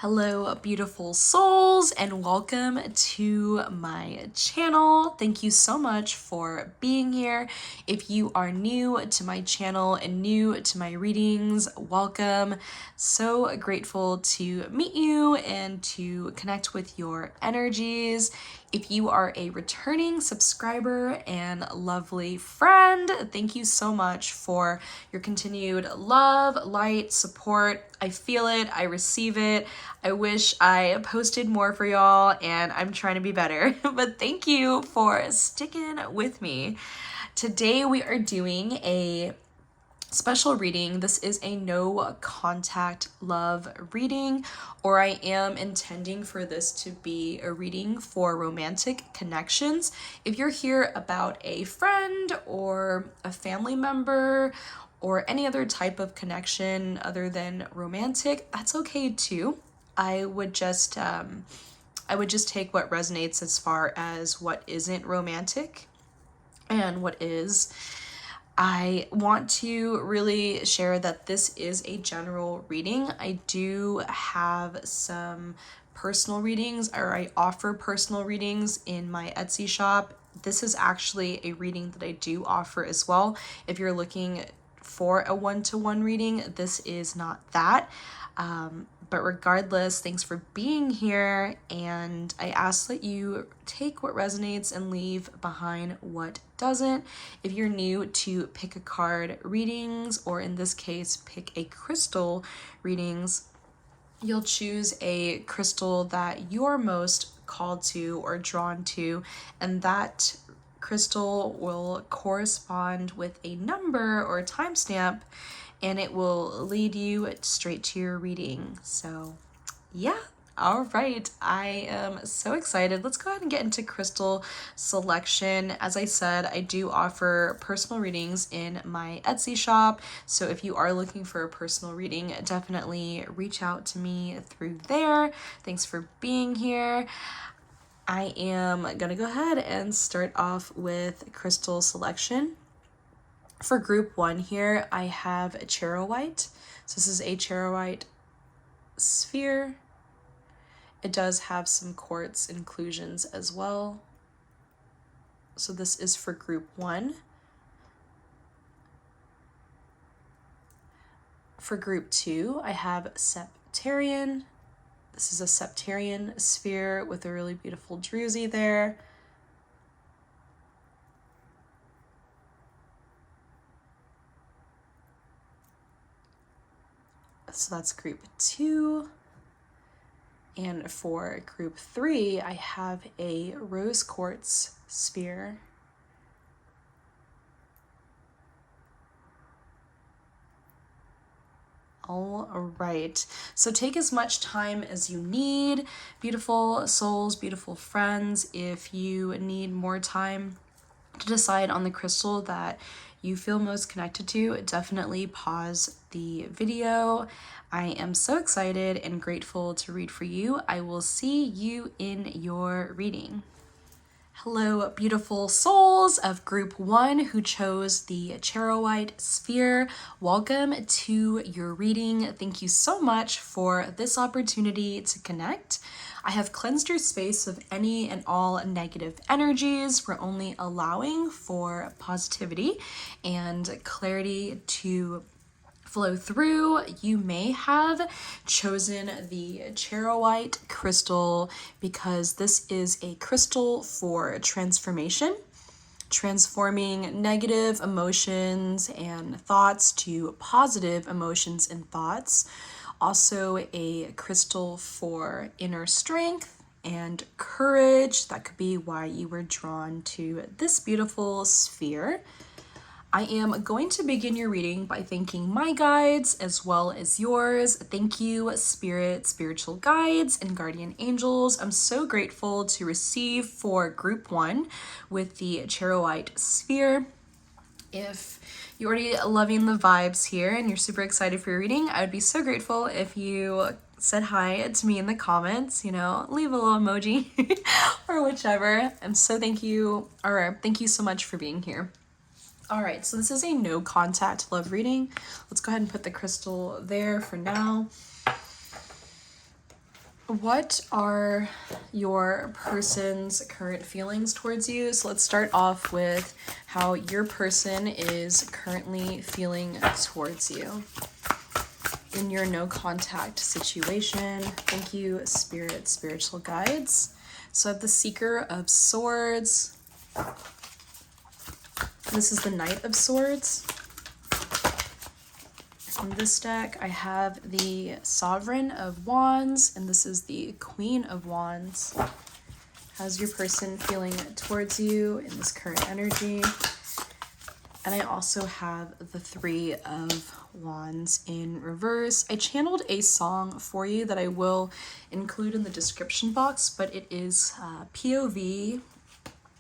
Hello, beautiful souls, and welcome to my channel. Thank you so much for being here. If you are new to my channel and new to my readings, welcome. So grateful to meet you and to connect with your energies. If you are a returning subscriber and lovely friend, thank you so much for your continued love, light, support. I feel it, I receive it. I wish I posted more for y'all, and I'm trying to be better, but thank you for sticking with me. Today we are doing a special reading. This is a no contact love reading, or I am intending for this to be a reading for romantic connections. If you're here about a friend or a family member or any other type of connection other than romantic, that's okay too. I would just take what resonates as far as what isn't romantic and what is. I want to really share that this is a general reading. I do have some personal readings, or I offer personal readings in my Etsy shop. This is actually a reading that I do offer as well. If you're looking for a one-to-one reading, this is not that. But regardless, thanks for being here, and I ask that you take what resonates and leave behind what doesn't. If you're new to pick a card readings, or in this case, pick a crystal readings, you'll choose a crystal that you're most called to or drawn to, and that crystal will correspond with a number or a timestamp, and it will lead you straight to your reading. So yeah, all right, I am so excited. Let's go ahead and get into crystal selection. As I said, I do offer personal readings in my Etsy shop, so if you are looking for a personal reading, definitely reach out to me through there. Thanks for being here. I am gonna go ahead and start off with crystal selection. For group one here, I have a Chariote. So this is a Chariote sphere. It does have some quartz inclusions as well. So this is for group one. For group two, I have Septarian. This is a Septarian sphere with a really beautiful druzy there. So that's group two. And for group three, I have a rose quartz sphere. All right, so take as much time as you need, beautiful souls, beautiful friends. If you need more time to decide on the crystal that you feel most connected to, definitely pause the video. I am so excited and grateful to read for you. I will see you in your reading. Hello, beautiful souls of group one who chose the Chariote sphere. Welcome to your reading. Thank you so much for this opportunity to connect. I have cleansed your space of any and all negative energies. We're only allowing for positivity and clarity to flow through. You may have chosen the Chariote crystal because this is a crystal for transformation, transforming negative emotions and thoughts to positive emotions and thoughts. Also a crystal for inner strength and courage. That could be why you were drawn to this beautiful sphere. I am going to begin your reading by thanking my guides as well as yours. Thank you, spirit, spiritual guides, and guardian angels. I'm so grateful to receive for group one with the Chariote sphere. If you're already loving the vibes here and you're super excited for your reading, I would be so grateful if you said hi to me in the comments, leave a little emoji or whichever. Thank you so much for being here. All right, so this is a no contact love reading. Let's go ahead and put the crystal there for now. What are your person's current feelings towards you? So let's start off with how your person is currently feeling towards you in your no contact situation. Thank you, Spirit, spiritual guides. So I have the Seeker of Swords. This is the Knight of Swords. On this deck, I have the Sovereign of Wands, and this is the Queen of Wands. How's your person feeling towards you in this current energy? And I also have the Three of Wands in reverse. I channeled a song for you that I will include in the description box, but it is POV,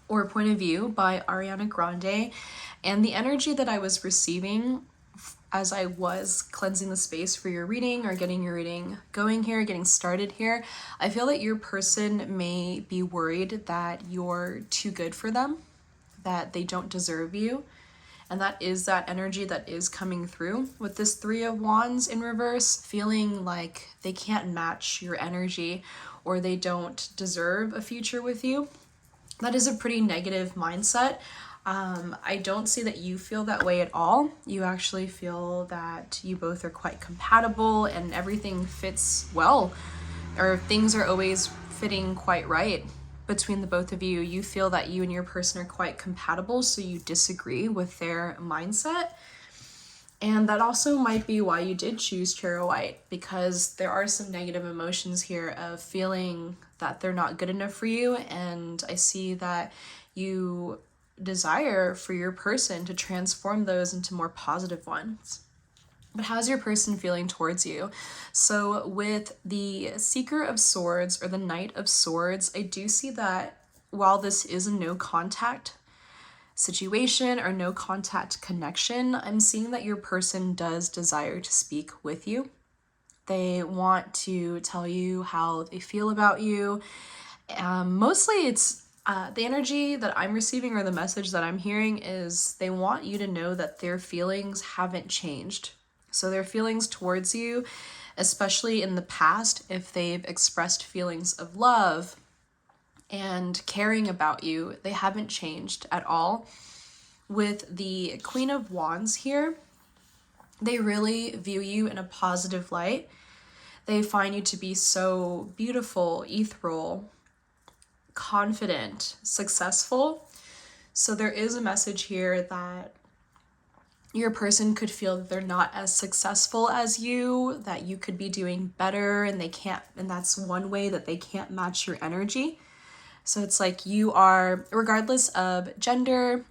or Point of View, by Ariana Grande. And the energy that I was receiving as I was cleansing the space for your reading or getting your reading going here, getting started here, I feel that your person may be worried that you're too good for them, that they don't deserve you. And that is that energy that is coming through with this Three of Wands in reverse, feeling like they can't match your energy or they don't deserve a future with you. That is a pretty negative mindset. I don't see that you feel that way at all. You actually feel that you both are quite compatible and everything fits well, or things are always fitting quite right between the both of you. You feel that you and your person are quite compatible, so you disagree with their mindset. And that also might be why you did choose Chariote, because there are some negative emotions here of feeling that they're not good enough for you. And I see that you desire for your person to transform those into more positive ones. But how's your person feeling towards you? So with the Seeker of Swords or the Knight of Swords, I do see that while this is a no contact situation or no contact connection, I'm seeing that your person does desire to speak with you. They want to tell you how they feel about you. Mostly it's the energy that I'm receiving, or the message that I'm hearing, is they want you to know that their feelings haven't changed. So their feelings towards you, especially in the past, if they've expressed feelings of love and caring about you, they haven't changed at all. With the Queen of Wands here, they really view you in a positive light. They find you to be so beautiful, ethereal, confident, successful. So there is a message here that your person could feel that they're not as successful as you, that you could be doing better, and they can't, and that's one way that they can't match your energy. So it's like you are, regardless of gender,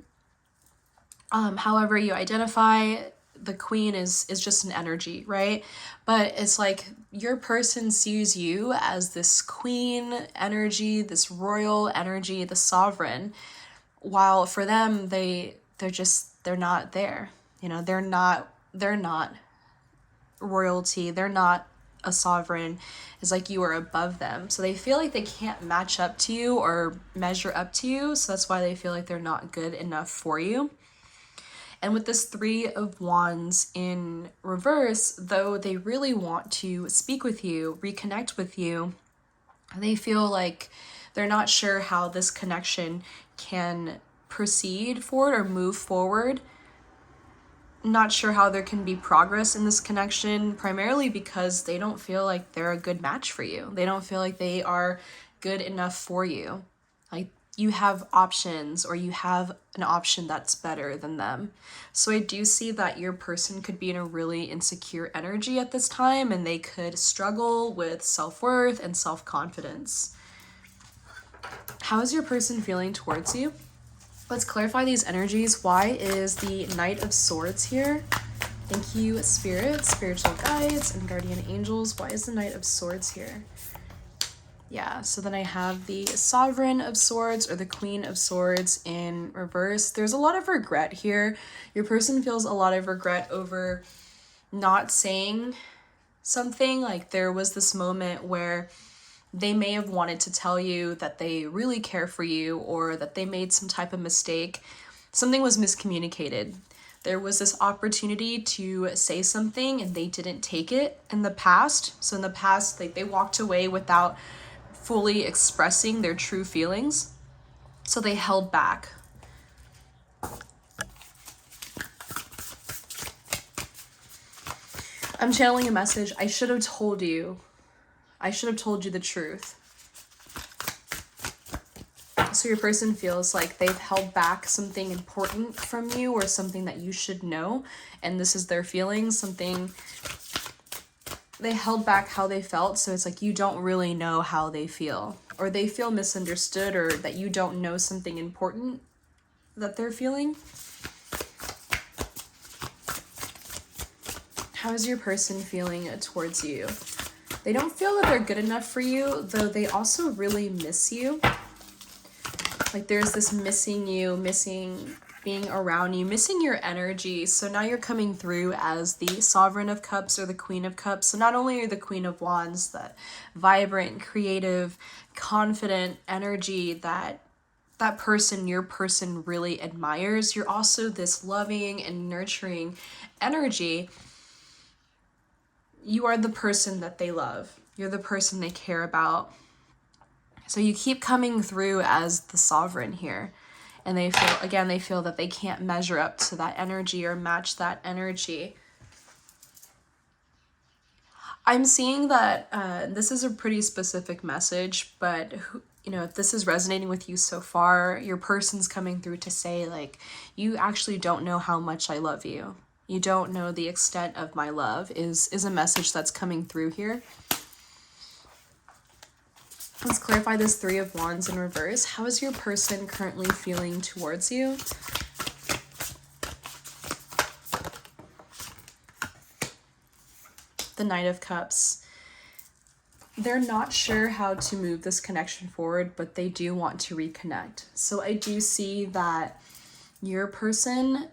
however you identify, the queen is just an energy, right? But it's like your person sees you as this queen energy, this royal energy, the sovereign, while for them they're not there. You know, they're not royalty, they're not a sovereign. It's like you are above them. So they feel like they can't match up to you or measure up to you. So that's why they feel like they're not good enough for you. And with this Three of Wands in reverse, though they really want to speak with you, reconnect with you, they feel like they're not sure how this connection can proceed forward or move forward. Not sure how there can be progress in this connection, primarily because they don't feel like they're a good match for you. They don't feel like they are good enough for you. Like you have options, or you have an option that's better than them. So I do see that your person could be in a really insecure energy at this time, and they could struggle with self-worth and self-confidence. How is your person feeling towards you? Let's clarify these energies. Why is the Knight of Swords here? Thank you, Spirit, spiritual guides, and guardian angels. Why is the Knight of Swords here? Yeah, so then I have the Sovereign of Swords or the Queen of Swords in reverse. There's a lot of regret here. Your person feels a lot of regret over not saying something. Like there was this moment where they may have wanted to tell you that they really care for you, or that they made some type of mistake. Something was miscommunicated. there was this opportunity to say something and they didn't take it in the past. So in the past, like, they walked away without fully expressing their true feelings. So they held back. I'm channeling a message. I should have told you. I should have told you the truth. So your person feels like they've held back something important from you or something that you should know. And this is their feelings, something they held back how they felt. So it's like you don't really know how they feel, or they feel misunderstood, or that you don't know something important that they're feeling. How is your person feeling towards you? They don't feel that they're good enough for you, though they also really miss you. Like there's this missing you, missing being around you, missing your energy. So now you're coming through as the Sovereign of Cups or the Queen of Cups. So not only are you the Queen of Wands, that vibrant, creative, confident energy that person, your person, really admires, you're also this loving and nurturing energy. You are the person that they love. You're the person they care about. So you keep coming through as the sovereign here. And they feel that they can't measure up to that energy or match that energy. I'm seeing that this is a pretty specific message, but if this is resonating with you so far, your person's coming through to say, like, you actually don't know how much I love you. You don't know the extent of my love is a message that's coming through here. Let's clarify this Three of Wands in reverse. How is your person currently feeling towards you? The Knight of Cups. They're not sure how to move this connection forward, but they do want to reconnect. So I do see that your person,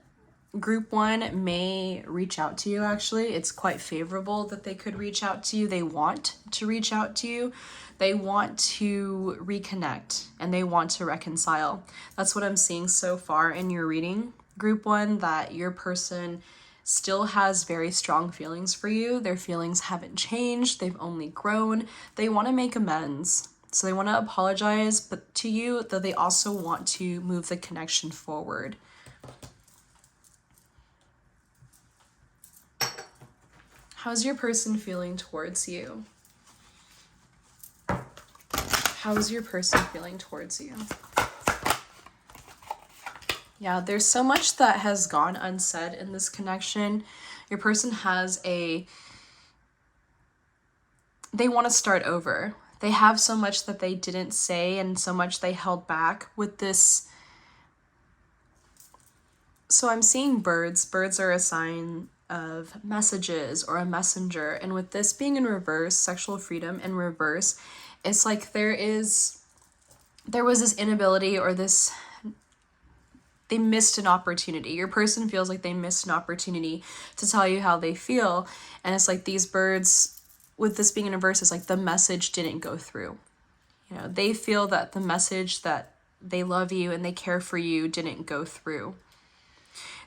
Group 1, may reach out to you, actually. It's quite favorable that they could reach out to you. They want to reach out to you. They want to reconnect and they want to reconcile. That's what I'm seeing so far in your reading, Group 1, that your person still has very strong feelings for you. Their feelings haven't changed. They've only grown. They want to make amends. So they want to apologize to you, though they also want to move the connection forward. How's your person feeling towards you? How's your person feeling towards you? Yeah, there's so much that has gone unsaid in this connection. Your person they want to start over. They have so much that they didn't say and so much they held back with this. So I'm seeing birds. Birds are a sign of messages or a messenger. And with this being in reverse, sexual freedom in reverse, it's like there was this inability or they missed an opportunity. Your person feels like they missed an opportunity to tell you how they feel. And it's like these birds, with this being in reverse, it's like the message didn't go through. They feel that the message that they love you and they care for you didn't go through.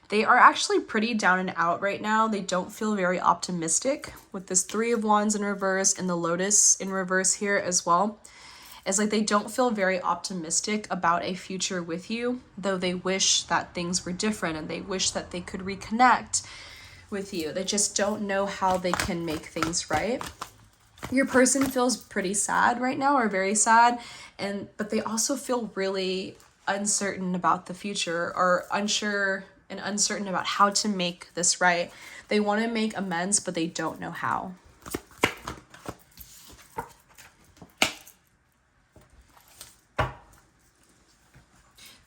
They are actually pretty down and out right now. They don't feel very optimistic with this Three of Wands in reverse and the Lotus in reverse here as well. It's like they don't feel very optimistic about a future with you, though they wish that things were different and they wish that they could reconnect with you. They just don't know how they can make things right. Your person feels pretty sad right now, or very sad, but they also feel really uncertain about the future, or unsure and uncertain about how to make this right. They want to make amends, but they don't know how.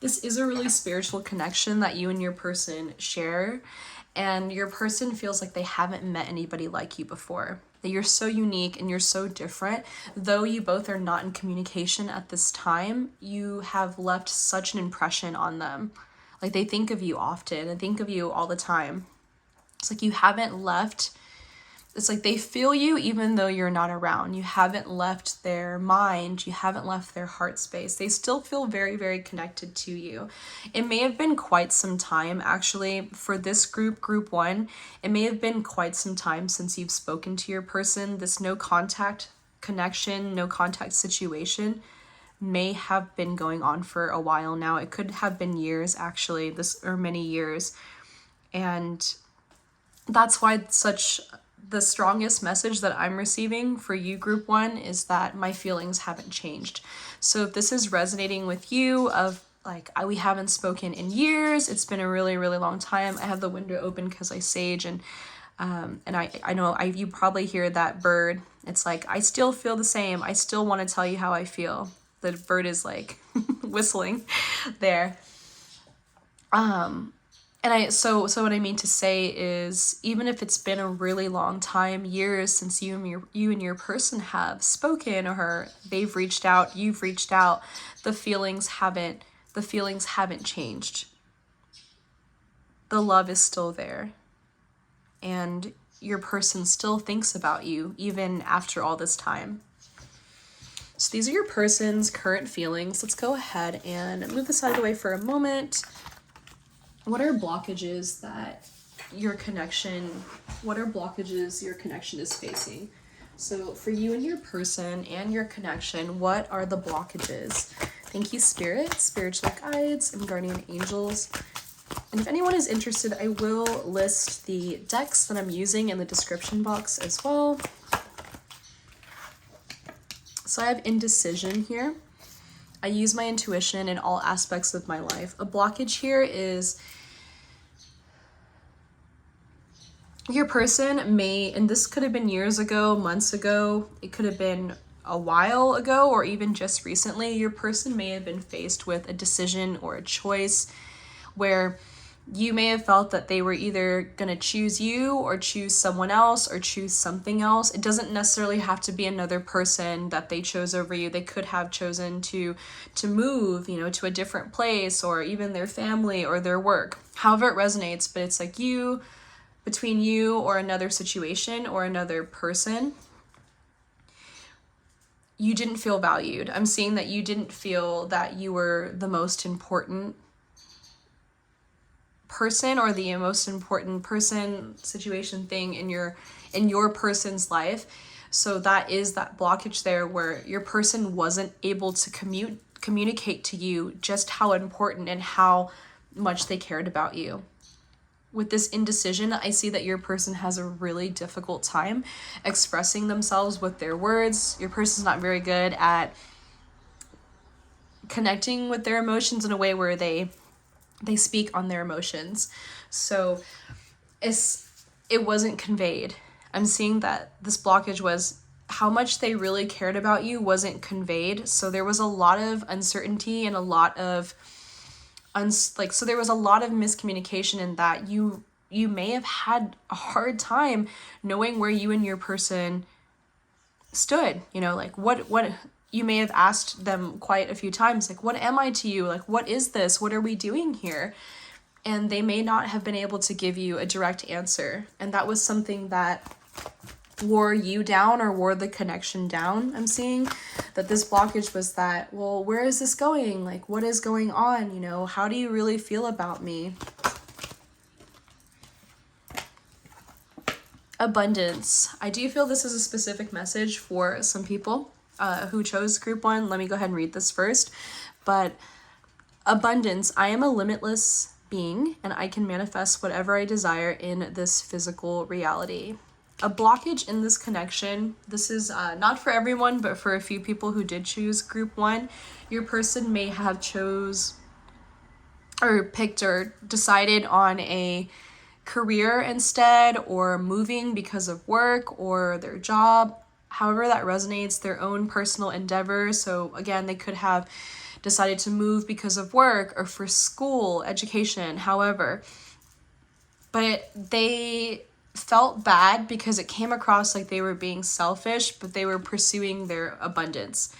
This is a really spiritual connection that you and your person share, and your person feels like they haven't met anybody like you before. That you're so unique and you're so different. Though you both are not in communication at this time, you have left such an impression on them. Like they think of you often and think of you all the time. It's like you haven't left It's like they feel you even though you're not around. You haven't left their mind. You haven't left their heart space. They still feel very, very connected to you. It may have been quite some time, actually, for this group, group one. It may have been quite some time since you've spoken to your person. This no contact connection, no contact situation may have been going on for a while now. It could have been years, actually, or many years. And that's why the strongest message that I'm receiving for you, group one, is that my feelings haven't changed. So if this is resonating with you, of like, we haven't spoken in years, it's been a really, really long time. I have the window open because I sage, and I know you probably hear that bird. It's like, I still feel the same. I still want to tell you how I feel. The bird is like whistling there. So what I mean to say is, even if it's been a really long time, years, since you and your person have spoken, or they've reached out, you've reached out, the feelings haven't changed. The love is still there. And your person still thinks about you even after all this time. So these are your person's current feelings. Let's go ahead and move this out of the way for a moment. What are blockages that your connection is facing? So for you and your person and your connection, what are the blockages? Thank you, Spirit, spiritual guides, and guardian angels. And if anyone is interested, I will list the decks that I'm using in the description box as well. So I have indecision here. I use my intuition in all aspects of my life. A blockage here is your person may, and this could have been years ago, months ago, it could have been a while ago, or even just recently, your person may have been faced with a decision or a choice where you may have felt that they were either going to choose you or choose someone else or choose something else. It doesn't necessarily have to be another person that they chose over you. They could have chosen to move, to a different place, or even their family or their work. However it resonates, but it's like between you or another situation or another person, you didn't feel valued. I'm seeing that you didn't feel that you were the most important person, or the most important person, situation, thing in your person's life. So that is that blockage there, where your person wasn't able to communicate to you just how important and how much they cared about you. With this indecision, I see that your person has a really difficult time expressing themselves with their words. Your person's not very good at connecting with their emotions in a way where they speak on their emotions. So it wasn't conveyed. I'm seeing that this blockage was how much they really cared about you wasn't conveyed. So there was a lot of uncertainty and a lot of so there was a lot of miscommunication in that you may have had a hard time knowing where you and your person stood, like what you may have asked them quite a few times, like, what am I to you? Like, what is this? What are we doing here? And they may not have been able to give you a direct answer. And that was something that wore you down, or wore the connection down. I'm seeing that this blockage was that, well, where is this going? Like, what is going on? How do you really feel about me? Abundance. I do feel this is a specific message for some people who chose group one. Let me go ahead and read this first. But abundance, I am a limitless being, and I can manifest whatever I desire in this physical reality. A blockage in this connection, this is not for everyone, but for a few people who did choose group one, your person may have picked or decided on a career instead, or moving because of work or their job, however that resonates, their own personal endeavor. So again, they could have decided to move because of work or for school, education, however. But they felt bad because it came across like they were being selfish, but they were pursuing their abundance.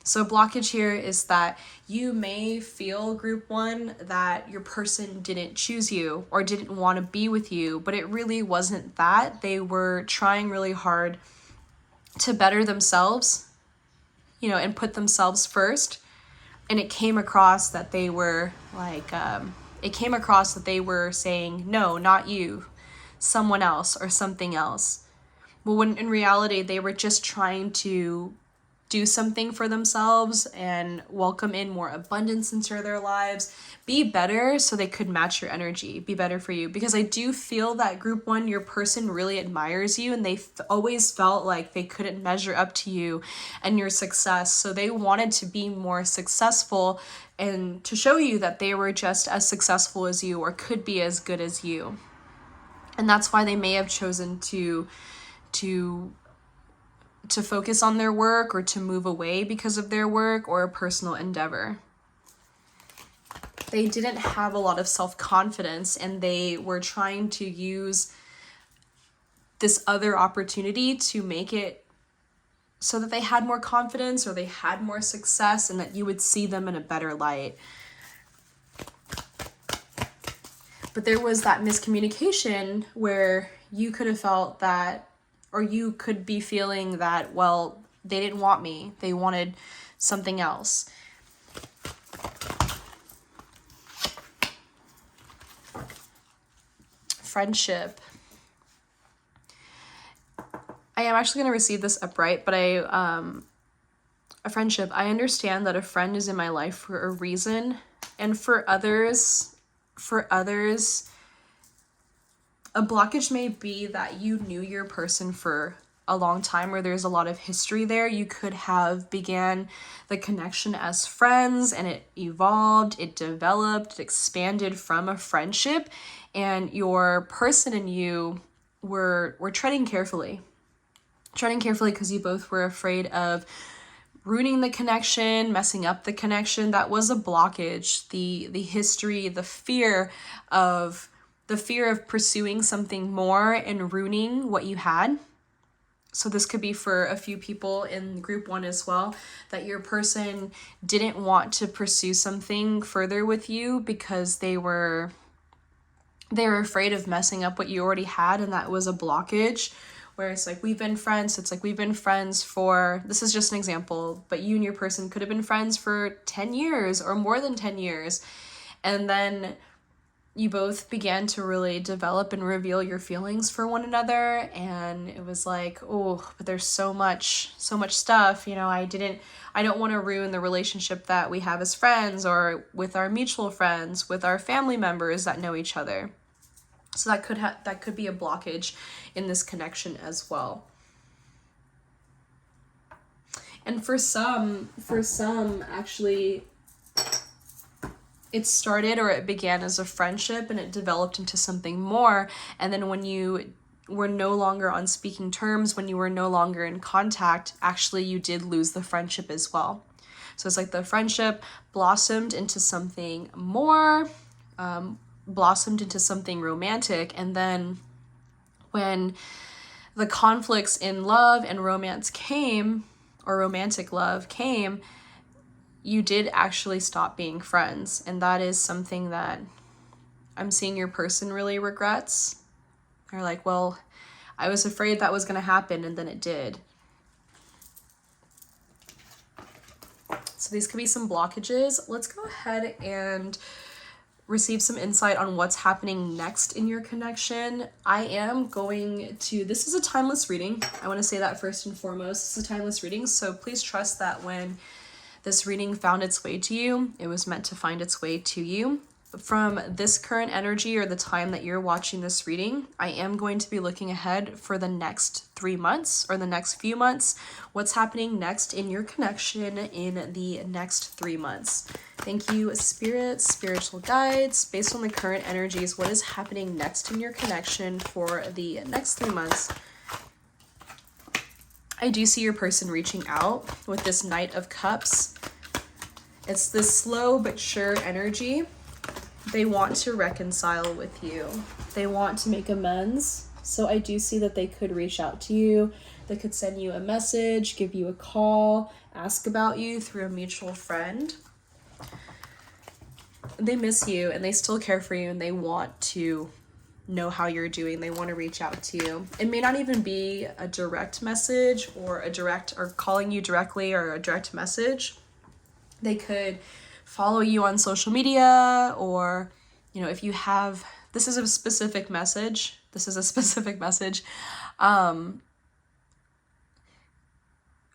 So blockage here is that you may feel group one that your person didn't choose you or didn't want to be with you, but it really wasn't that. They were trying really hard to better themselves, you know, and put themselves first. And it came across that they were like, it came across that they were saying, no, not you, someone else or something else. Well, when in reality, they were just trying to do something for themselves and welcome in more abundance into their lives, be better so they could match your energy, be better for you. Because I do feel that group one, your person really admires you and they always felt like they couldn't measure up to you and your success. So they wanted to be more successful and to show you that they were just as successful as you or could be as good as you. And that's why they may have chosen to focus on their work or to move away because of their work or a personal endeavor. They didn't have a lot of self-confidence and they were trying to use this other opportunity to make it so that they had more confidence or they had more success and that you would see them in a better light. But there was that miscommunication where you could have felt that, or you could be feeling that, well, they didn't want me. They wanted something else. Friendship. I am actually going to receive this upright, but a friendship. I understand that a friend is in my life for a reason. And for others, a blockage may be that you knew your person for a long time or there's a lot of history there. You could have began the connection as friends and it evolved, it developed, it expanded from a friendship, and your person and you were treading carefully because you both were afraid of ruining the connection, messing up the connection. That was a blockage. The history, the fear of pursuing something more and ruining what you had. So this could be for a few people in group one as well, that your person didn't want to pursue something further with you because they were afraid of messing up what you already had, and that was a blockage. Where it's like, we've been friends, it's like we've been friends for, this is just an example, but you and your person could have been friends for 10 years or more than 10 years. And then you both began to really develop and reveal your feelings for one another. And it was like, oh, but there's so much stuff, you know, I don't want to ruin the relationship that we have as friends or with our mutual friends, with our family members that know each other. So that could be a blockage in this connection as well. And for some actually, it started or it began as a friendship and it developed into something more. And then when you were no longer on speaking terms, when you were no longer in contact, actually you did lose the friendship as well. So it's like the friendship blossomed into something more, blossomed into something romantic, and then when the conflicts in love and romance came, or romantic love came, you did actually stop being friends. And that is something that I'm seeing your person really regrets. They're like, well, I was afraid that was going to happen, and then it did. So these could be some blockages. Let's go ahead and receive some insight on what's happening next in your connection. I am going to, this is a timeless reading. I want to say that first and foremost. It's a timeless reading, so please trust that when this reading found its way to you, it was meant to find its way to you. From this current energy or the time that you're watching this reading, I am going to be looking ahead for the next 3 months or the next few months. What's happening next in your connection in the next 3 months? Thank you, Spirit, spiritual guides. Based on the current energies, what is happening next in your connection for the next 3 months? I do see your person reaching out with this Knight of Cups. It's this slow but sure energy. They want to reconcile with you. They want to make amends. So I do see that they could reach out to you They could send you a message, give you a call, ask about you through a mutual friend. They miss you and they still care for you and they want to know how you're doing. They want to reach out to you. It may not even be a direct message or calling you directly or a direct message. They could follow you on social media, or, you know, if you have, this is a specific message.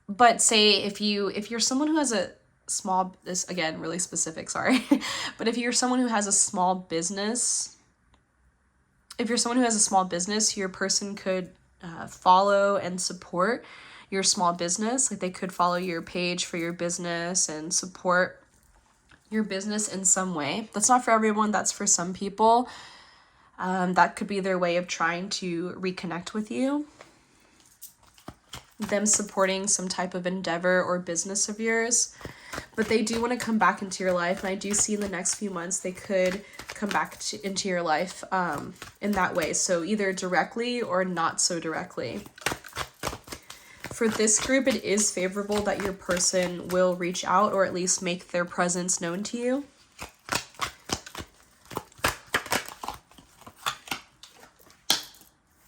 But say if you're someone who has a small, this again, really specific, sorry. But if you're someone who has a small business, your person could follow and support your small business. Like they could follow your page for your business and support your business in some way. That's not for everyone, that's for some people. That could be their way of trying to reconnect with you. Them supporting some type of endeavor or business of yours. But they do want to come back into your life, and I do see in the next few months they could come back into your life in that way. So either directly or not so directly. For this group, it is favorable that your person will reach out or at least make their presence known to you.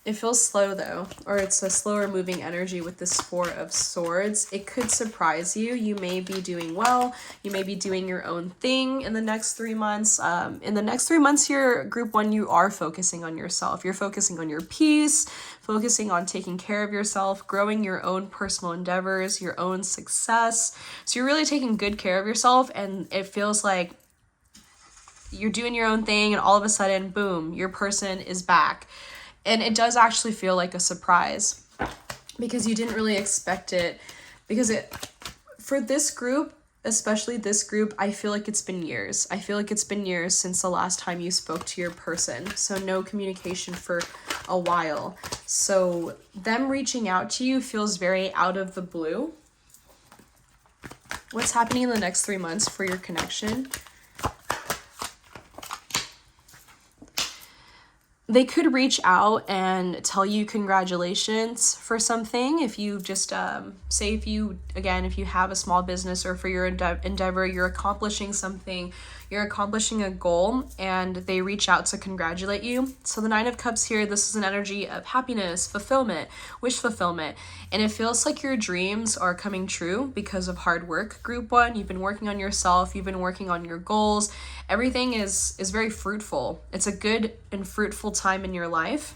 It feels slow though, or it's a slower moving energy with this Four of Swords. It could surprise you. You may be doing well. You may be doing your own thing in the next 3 months. In the next 3 months here, group one, you are focusing on yourself. You're focusing on your peace, focusing on taking care of yourself, growing your own personal endeavors, your own success. So you're really taking good care of yourself, and it feels like you're doing your own thing, and all of a sudden, boom, your person is back. And it does actually feel like a surprise because you didn't really expect it. Because for this group, especially this group, I feel like it's been years. I feel like it's been years since the last time you spoke to your person. So no communication for a while. So them reaching out to you feels very out of the blue. What's happening in the next 3 months for your connection? They could reach out and tell you congratulations for something. If you just, say if you have a small business, or for your endeavor, you're accomplishing something, you're accomplishing a goal, and they reach out to congratulate you. So the Nine of Cups here, this is an energy of happiness, fulfillment, wish fulfillment. And it feels like your dreams are coming true because of hard work, group one. You've been working on yourself. You've been working on your goals. Everything is very fruitful. It's a good and fruitful time in your life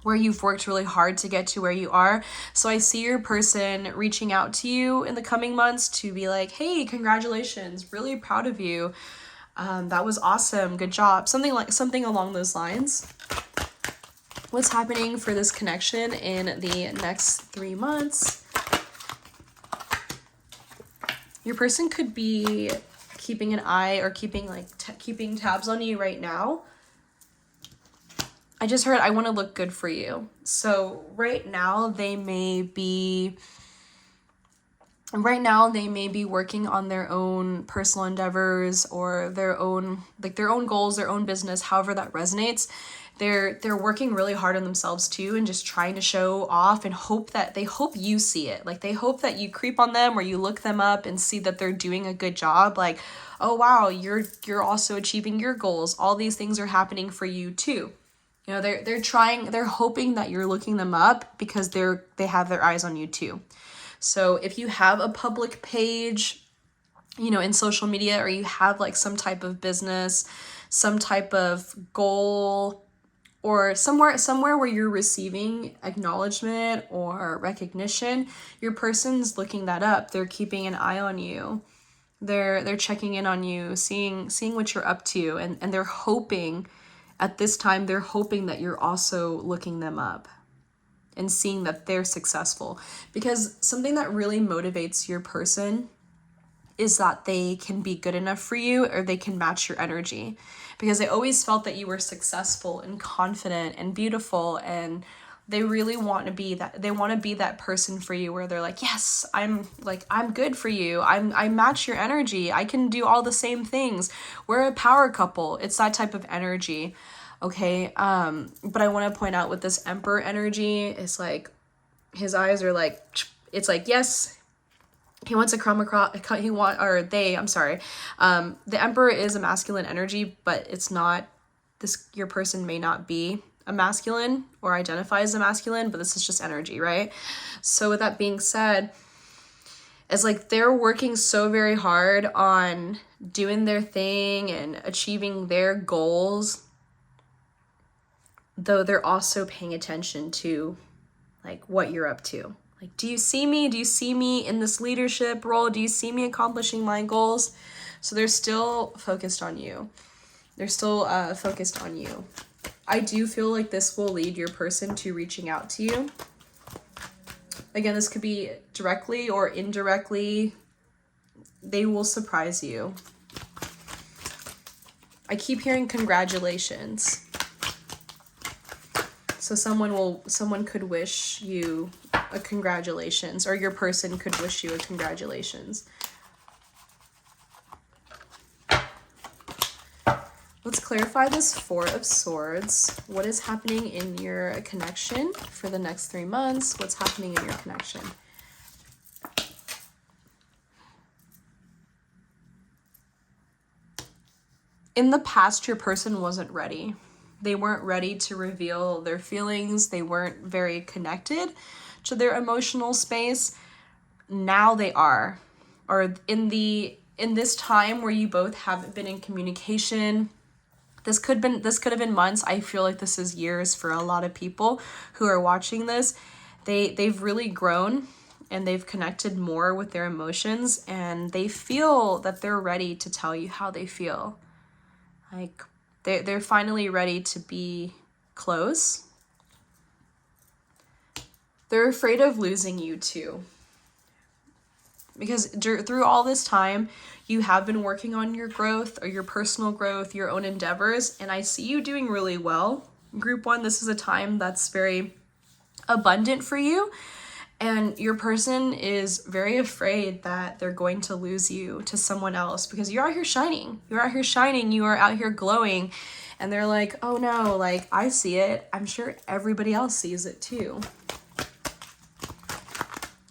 where you've worked really hard to get to where you are. So I see your person reaching out to you in the coming months to be like, hey, congratulations, really proud of you. That was awesome. Good job. Something along those lines. What's happening for this connection in the next 3 months? Your person could be keeping an eye or keeping tabs on you right now. I just heard, I want to look good for you. So right now they may be working on their own personal endeavors or their own goals, their own business, however that resonates. They're working really hard on themselves too, and just trying to show off and hope you see it. Like they hope that you creep on them or you look them up and see that they're doing a good job. Like, oh wow, you're also achieving your goals. All these things are happening for you too. You know, they're hoping that you're looking them up because they have their eyes on you too. So if you have a public page, you know, in social media, or you have like some type of business, some type of goal, or somewhere where you're receiving acknowledgement or recognition, your person's looking that up. They're keeping an eye on you. They're checking in on you, seeing what you're up to, and they're hoping at this time, they're hoping that you're also looking them up and seeing that they're successful. Because something that really motivates your person is that they can be good enough for you, or they can match your energy. Because they always felt that you were successful and confident and beautiful, and they really want to be that. They want to be that person for you where they're like, yes, I'm good for you. I match your energy. I can do all the same things. We're a power couple. It's that type of energy. Okay. But I want to point out with this Emperor energy, it's like His eyes are like, it's like, yes, he wants to come across, I'm sorry. The Emperor is a masculine energy, but it's not, your person may not be a masculine or identify as a masculine, but this is just energy, right? So with that being said, it's like they're working so very hard on doing their thing and achieving their goals, though they're also paying attention to like what you're up to. Like, do you see me? Do you see me in this leadership role? Do you see me accomplishing my goals? So they're still focused on you. They're still focused on you. I do feel like this will lead your person to reaching out to you. Again, this could be directly or indirectly. They will surprise you. I keep hearing congratulations. So someone could wish you a congratulations, or your person could wish you a congratulations. Let's clarify this Four of Swords. What is happening in your connection for the next 3 months? What's happening in your connection? In the past, your person wasn't ready. They weren't ready to reveal their feelings. They weren't very connected to their emotional space. Now they are. Or in this time where you both haven't been in communication, this could have been months. I feel like this is years for a lot of people who are watching this. They've really grown and they've connected more with their emotions, and they feel that they're ready to tell you how they feel. Like they're finally ready to be close. They're afraid of losing you too. Because through all this time, you have been working on your growth or your personal growth, your own endeavors, and I see you doing really well. Group 1, this is a time that's very abundant for you, and your person is very afraid that they're going to lose you to someone else because you're out here shining. You're out here shining. You are out here glowing, and they're like, oh no, like I see it. I'm sure everybody else sees it too.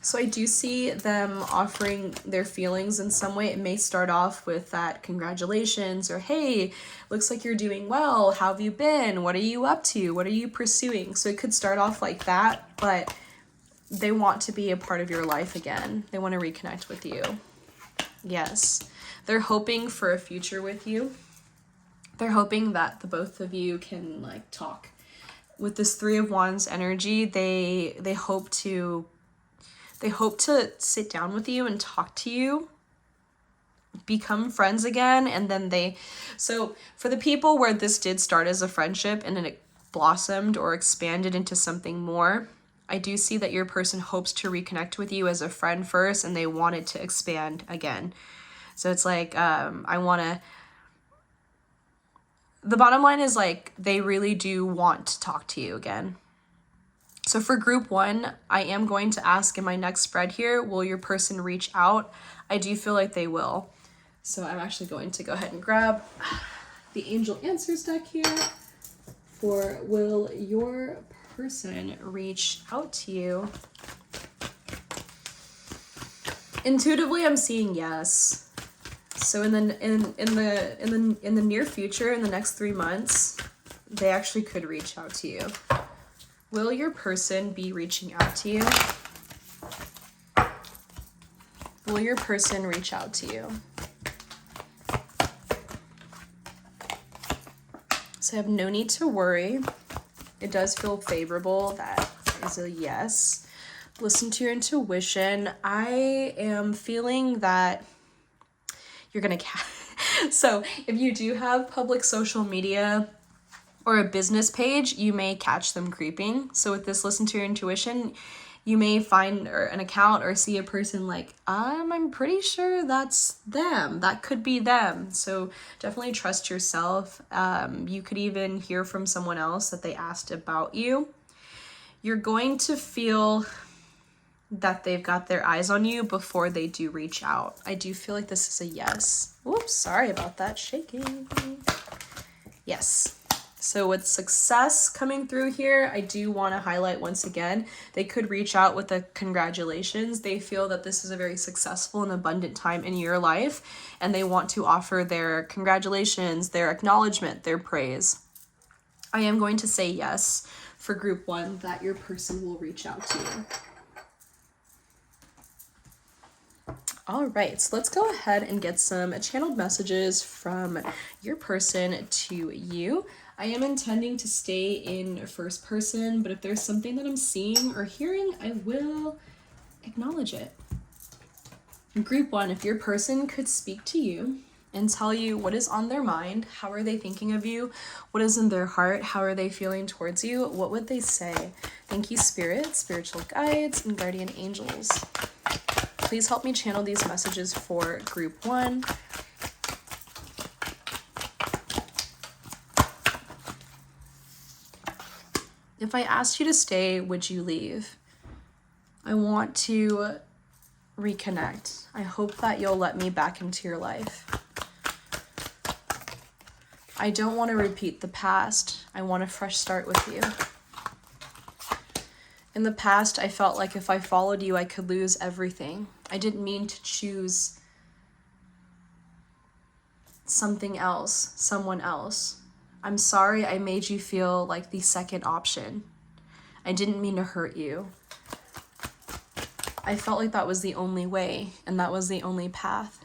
So I do see them offering their feelings in some way. It may start off with that congratulations or, hey, looks like you're doing well. How have you been? What are you up to? What are you pursuing? So it could start off like that, but they want to be a part of your life again. They want to reconnect with you. Yes. They're hoping for a future with you. They're hoping that the both of you can like talk. With this Three of Wands energy, they hope to sit down with you and talk to you, become friends again, and then so for the people where this did start as a friendship and then it blossomed or expanded into something more, I do see that your person hopes to reconnect with you as a friend first, and they want it to expand again. So it's like, the bottom line is like, they really do want to talk to you again. So for group 1, I am going to ask in my next spread here, will your person reach out? I do feel like they will. So I'm actually going to go ahead and grab the Angel Answers deck here for will your person reach out to you? Intuitively, I'm seeing yes. So in the near future, in the next 3 months, they actually could reach out to you. Will your person be reaching out to you? Will your person reach out to you? So I have no need to worry. It does feel favorable. That is a yes. Listen to your intuition. I am feeling that you're going to So if you do have public social media or a business page, you may catch them creeping. So with this listen to your intuition, you may find an account or see a person like, I'm pretty sure that's them. That could be them. So definitely trust yourself. You could even hear from someone else that they asked about you. You're going to feel that they've got their eyes on you before they do reach out. I do feel like this is a yes. Oops, sorry about that shaking. Yes. So with success coming through here, I do want to highlight once again, they could reach out with a congratulations. They feel that this is a very successful and abundant time in your life, and they want to offer their congratulations, their acknowledgement, their praise. I am going to say yes for group 1 that your person will reach out to you. All right, so let's go ahead and get some channeled messages from your person to you. I am intending to stay in first person, but if there's something that I'm seeing or hearing, I will acknowledge it. Group 1, if your person could speak to you and tell you what is on their mind, how are they thinking of you, what is in their heart, how are they feeling towards you, what would they say? Thank you, Spirit, spiritual guides, and guardian angels. Please help me channel these messages for group 1. If I asked you to stay, would you leave? I want to reconnect. I hope that you'll let me back into your life. I don't want to repeat the past. I want a fresh start with you. In the past, I felt like if I followed you, I could lose everything. I didn't mean to choose something else, someone else. I'm sorry I made you feel like the second option. I didn't mean to hurt you. I felt like that was the only way, and that was the only path.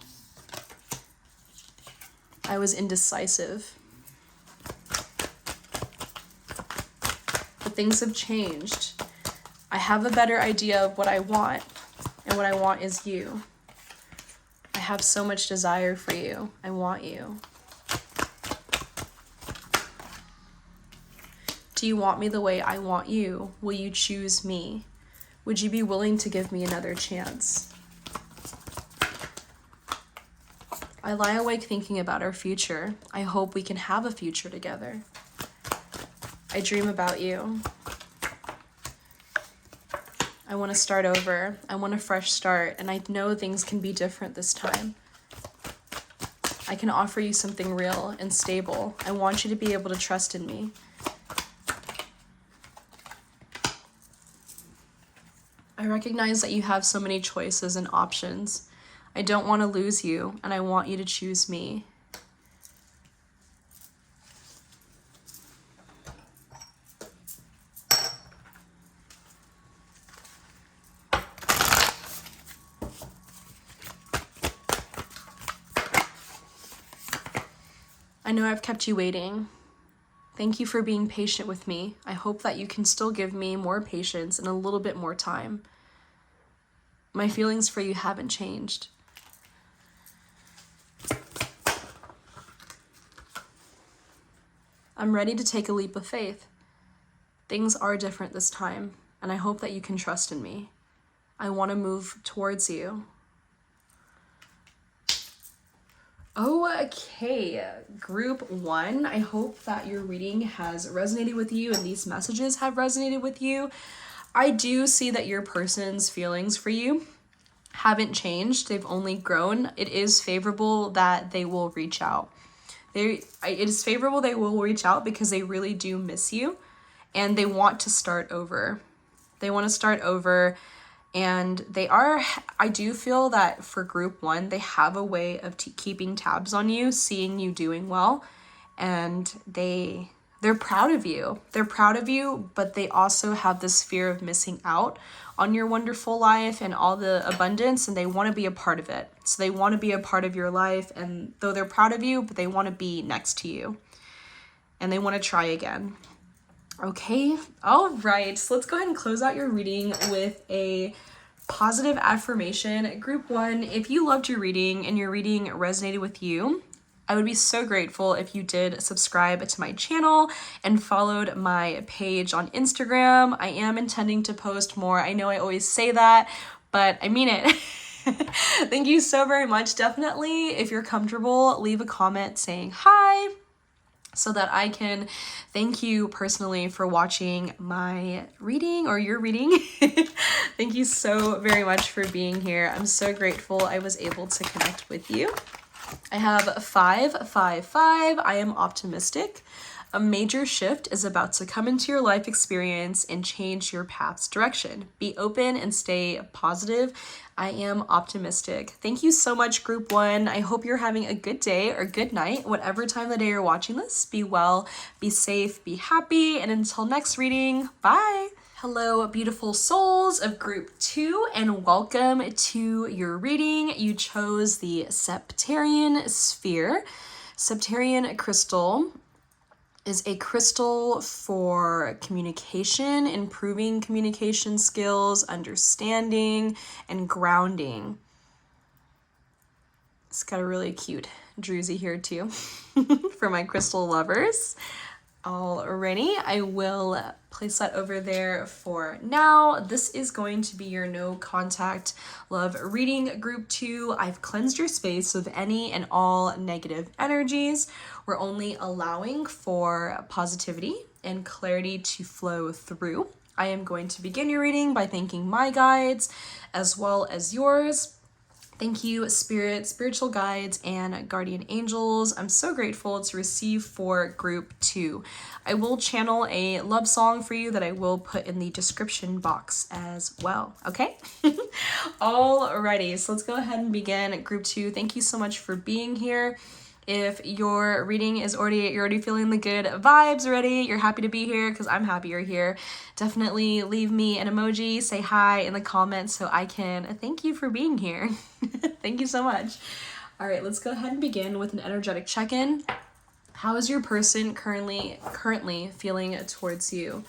I was indecisive. But things have changed. I have a better idea of what I want, and what I want is you. I have so much desire for you. I want you. Do you want me the way I want you? Will you choose me? Would you be willing to give me another chance? I lie awake thinking about our future. I hope we can have a future together. I dream about you. I want to start over. I want a fresh start, and I know things can be different this time. I can offer you something real and stable. I want you to be able to trust in me. I recognize that you have so many choices and options. I don't want to lose you, and I want you to choose me. I know I've kept you waiting. Thank you for being patient with me. I hope that you can still give me more patience and a little bit more time. My feelings for you haven't changed. I'm ready to take a leap of faith. Things are different this time, and I hope that you can trust in me. I want to move towards you. Okay, group 1, I hope that your reading has resonated with you and these messages have resonated with you. I do see that your person's feelings for you haven't changed. They've only grown. It is favorable that they will reach out. It is favorable they will reach out because they really do miss you and they want to start over. They want to start over. And I do feel that for group 1, they have a way of keeping tabs on you, seeing you doing well, and they're proud of you. They're proud of you, but they also have this fear of missing out on your wonderful life and all the abundance, and they want to be a part of it. So they want to be a part of your life, and though they're proud of you, but they want to be next to you, and they want to try again. Okay, all right, so let's go ahead and close out your reading with a positive affirmation. Group 1, if you loved your reading and your reading resonated with you, I would be so grateful if you did subscribe to my channel and followed my page on Instagram. I am intending to post more. I know I always say that, but I mean it. Thank you so very much. Definitely, if you're comfortable, leave a comment saying hi, so that I can thank you personally for watching my reading or your reading. Thank you so very much for being here. I'm so grateful I was able to connect with you. I have 555. I am optimistic. A major shift is about to come into your life experience and change your path's direction. Be open and stay positive. I am optimistic. Thank you so much, Group 1. I hope you're having a good day or good night, whatever time of the day you're watching this. Be well, be safe, be happy, and until next reading, bye! Hello, beautiful souls of Group 2, and welcome to your reading. You chose the Septarian sphere. Septarian crystal is a crystal for communication, improving communication skills, understanding, and grounding. It's got a really cute druzy here too for my crystal lovers. Alrighty, I will place that over there for now. This is going to be your no contact love reading, Group 2. I've cleansed your space of any and all negative energies. We're only allowing for positivity and clarity to flow through. I am going to begin your reading by thanking my guides as well as yours. Thank you, Spirit, spiritual guides, and guardian angels. I'm so grateful to receive for Group 2. I will channel a love song for you that I will put in the description box as well, okay? Alrighty, so let's go ahead and begin Group 2. Thank you so much for being here. If your reading is you're already feeling the good vibes already, you're happy to be here because I'm happy you're here, definitely leave me an emoji, say hi in the comments so I can thank you for being here. Thank you so much. All right, let's go ahead and begin with an energetic check-in. How is your person currently feeling towards you?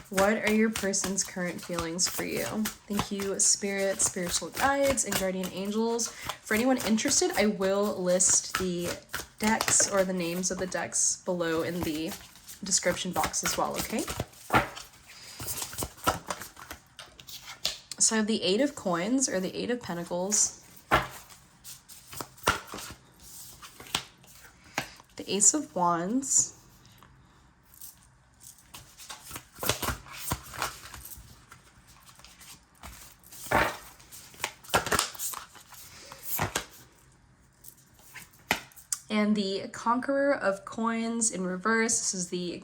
What are your person's current feelings for you? Thank you, Spirit, spiritual guides, and guardian angels. For anyone interested, I will list the decks or the names of the decks below in the description box as well, okay? So I have the Eight of Coins or the Eight of Pentacles, the Ace of Wands, and the Conqueror of Coins in reverse. This is the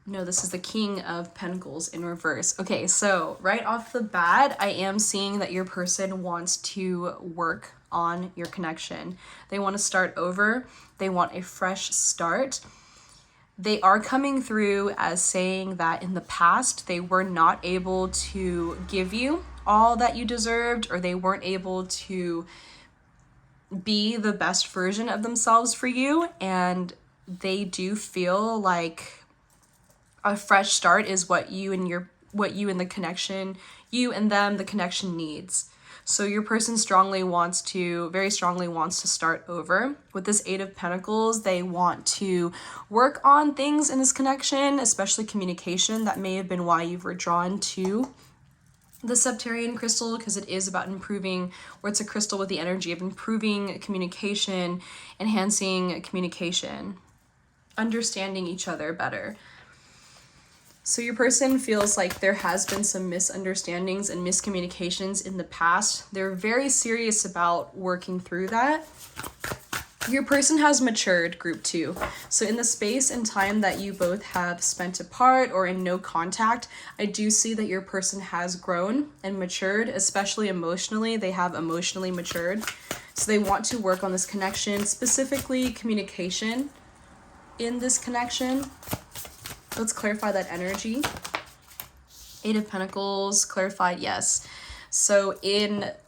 this is the King of Pentacles in reverse. Okay, so right off the bat, I am seeing that your person wants to work on your connection. They want to start over. They want a fresh start. They are coming through as saying that in the past, they were not able to give you all that you deserved, or they weren't able to be the best version of themselves for you, and they do feel like a fresh start is what you and the connection, you and them, the connection needs. So your person very strongly wants to start over. With this Eight of Pentacles, they want to work on things in this connection, especially communication. That may have been why you were drawn to the Septarian crystal, because it is about improving, or it's a crystal with the energy of improving communication, enhancing communication, understanding each other better. So your person feels like there has been some misunderstandings and miscommunications in the past. They're very serious about working through that. Your person has matured, Group 2. So in the space and time that you both have spent apart or in no contact, I do see that your person has grown and matured, especially emotionally. They have emotionally matured. So they want to work on this connection, specifically communication in this connection. Let's clarify that energy. Eight of Pentacles, clarified, yes. So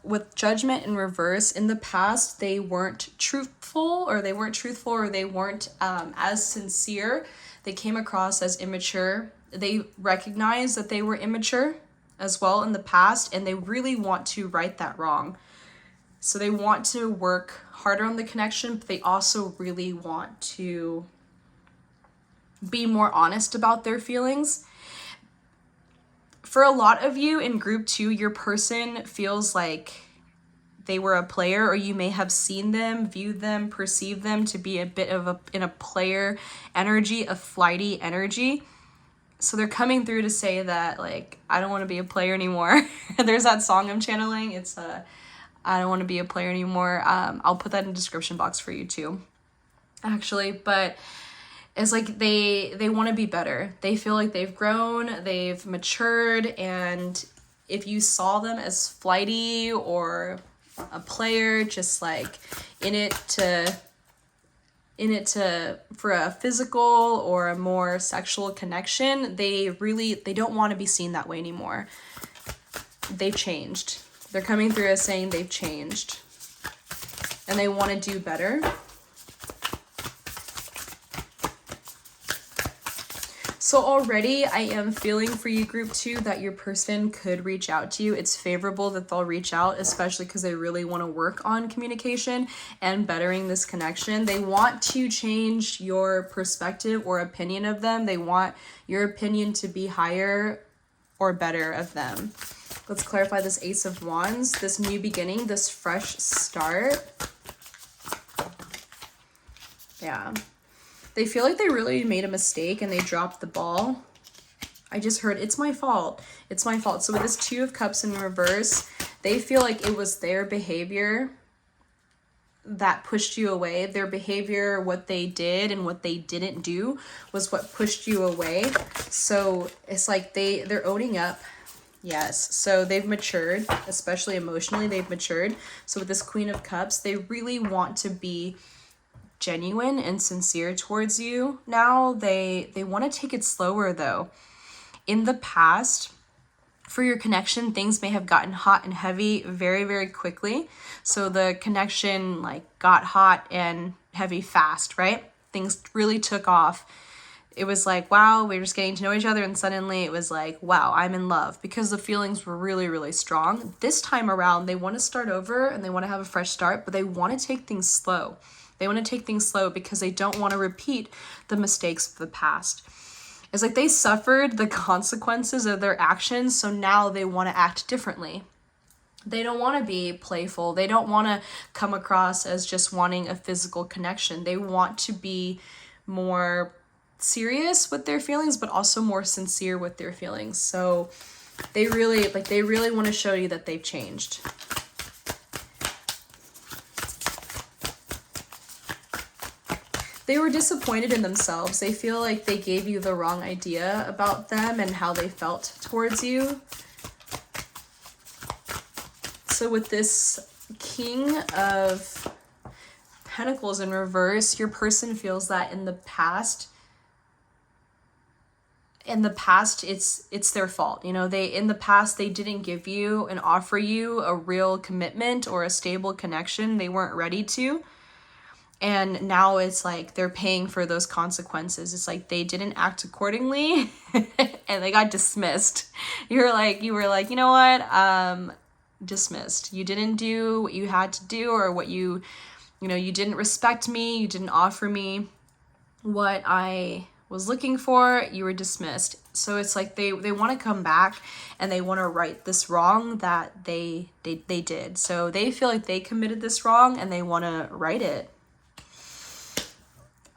with Judgment in reverse, in the past, they weren't truthful, or they weren't as sincere. They came across as immature. They recognized that they were immature as well in the past, and they really want to right that wrong. So they want to work harder on the connection, but they also really want to be more honest about their feelings. For a lot of you in Group 2, your person feels like they were a player, or you may have seen them, viewed them, perceived them to be a bit of in a player energy, a flighty energy. So they're coming through to say that, like, I don't want to be a player anymore. There's that song I'm channeling. It's I don't want to be a player anymore. I'll put that in the description box for you too, actually. But It's like they want to be better. They feel like they've grown, they've matured, and if you saw them as flighty or a player just like in it for a physical or a more sexual connection, they don't want to be seen that way anymore. They've changed. They're coming through as saying they've changed and they want to do better. So already I am feeling for you, group 2, that your person could reach out to you. It's favorable that they'll reach out, especially because they really want to work on communication and bettering this connection. They want to change your perspective or opinion of them. They want your opinion to be higher or better of them. Let's clarify this Ace of Wands, this new beginning, this fresh start. Yeah. They feel like they really made a mistake and they dropped the ball. I just heard, it's my fault. It's my fault. So with this 2 of Cups in reverse, they feel like it was their behavior that pushed you away. Their behavior, what they did and what they didn't do was what pushed you away. So it's like they're owning up. Yes. So they've matured, especially emotionally, they've matured. So with this Queen of Cups, they really want to be genuine and sincere towards you. Now they want to take it slower though. In the past, for your connection, things may have gotten hot and heavy very, very quickly. So the connection like got hot and heavy fast, right? Things really took off. It was like, wow, we're just getting to know each other, and suddenly it was like, wow, I'm in love, because the feelings were really, really strong. This time around, they want to start over and they want to have a fresh start, but they want to take things slow. They want to take things slow because they don't want to repeat the mistakes of the past. It's like they suffered the consequences of their actions, so now they want to act differently. They don't want to be playful. They don't want to come across as just wanting a physical connection. They want to be more serious with their feelings, but also more sincere with their feelings. So they really want to show you that they've changed. They were disappointed in themselves. They feel like they gave you the wrong idea about them and how they felt towards you. So with this King of Pentacles in reverse, your person feels that in the past it's their fault. You know, in the past they didn't give you and offer you a real commitment or a stable connection. They weren't ready to. And now it's like they're paying for those consequences. It's like they didn't act accordingly and they got dismissed. You were like, you know what? Dismissed. You didn't do what you had to do, or what you didn't respect me. You didn't offer me what I was looking for. You were dismissed. So it's like they want to come back and they want to right this wrong that they did. So they feel like they committed this wrong and they want to right it.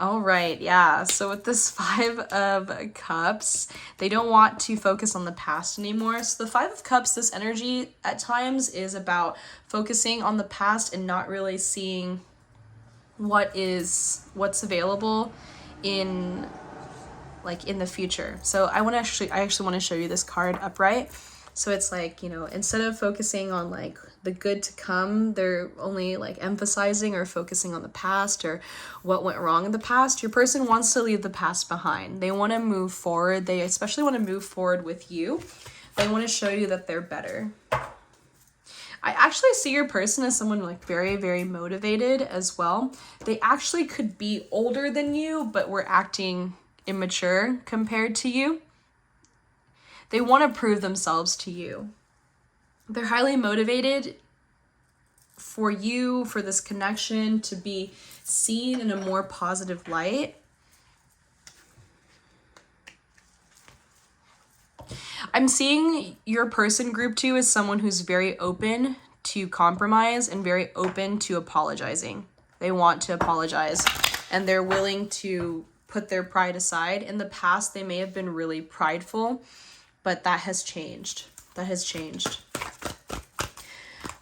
All right, yeah. So with this 5 of Cups, they don't want to focus on the past anymore. So the 5 of Cups, this energy at times is about focusing on the past and not really seeing what's available in the future. So I actually want to show you this card upright. So it's like, instead of focusing on like the good to come, they're only like emphasizing or focusing on the past or what went wrong in the past. Your person wants to leave the past behind. They want to move forward. They especially want to move forward with you. They want to show you that they're better. I actually see your person as someone like very, very motivated as well. They actually could be older than you, but were acting immature compared to you. They want to prove themselves to you. They're highly motivated for you, for this connection to be seen in a more positive light. I'm seeing your person, group 2, as someone who's very open to compromise and very open to apologizing. They want to apologize and they're willing to put their pride aside. In the past, they may have been really prideful, but that has changed. That has changed.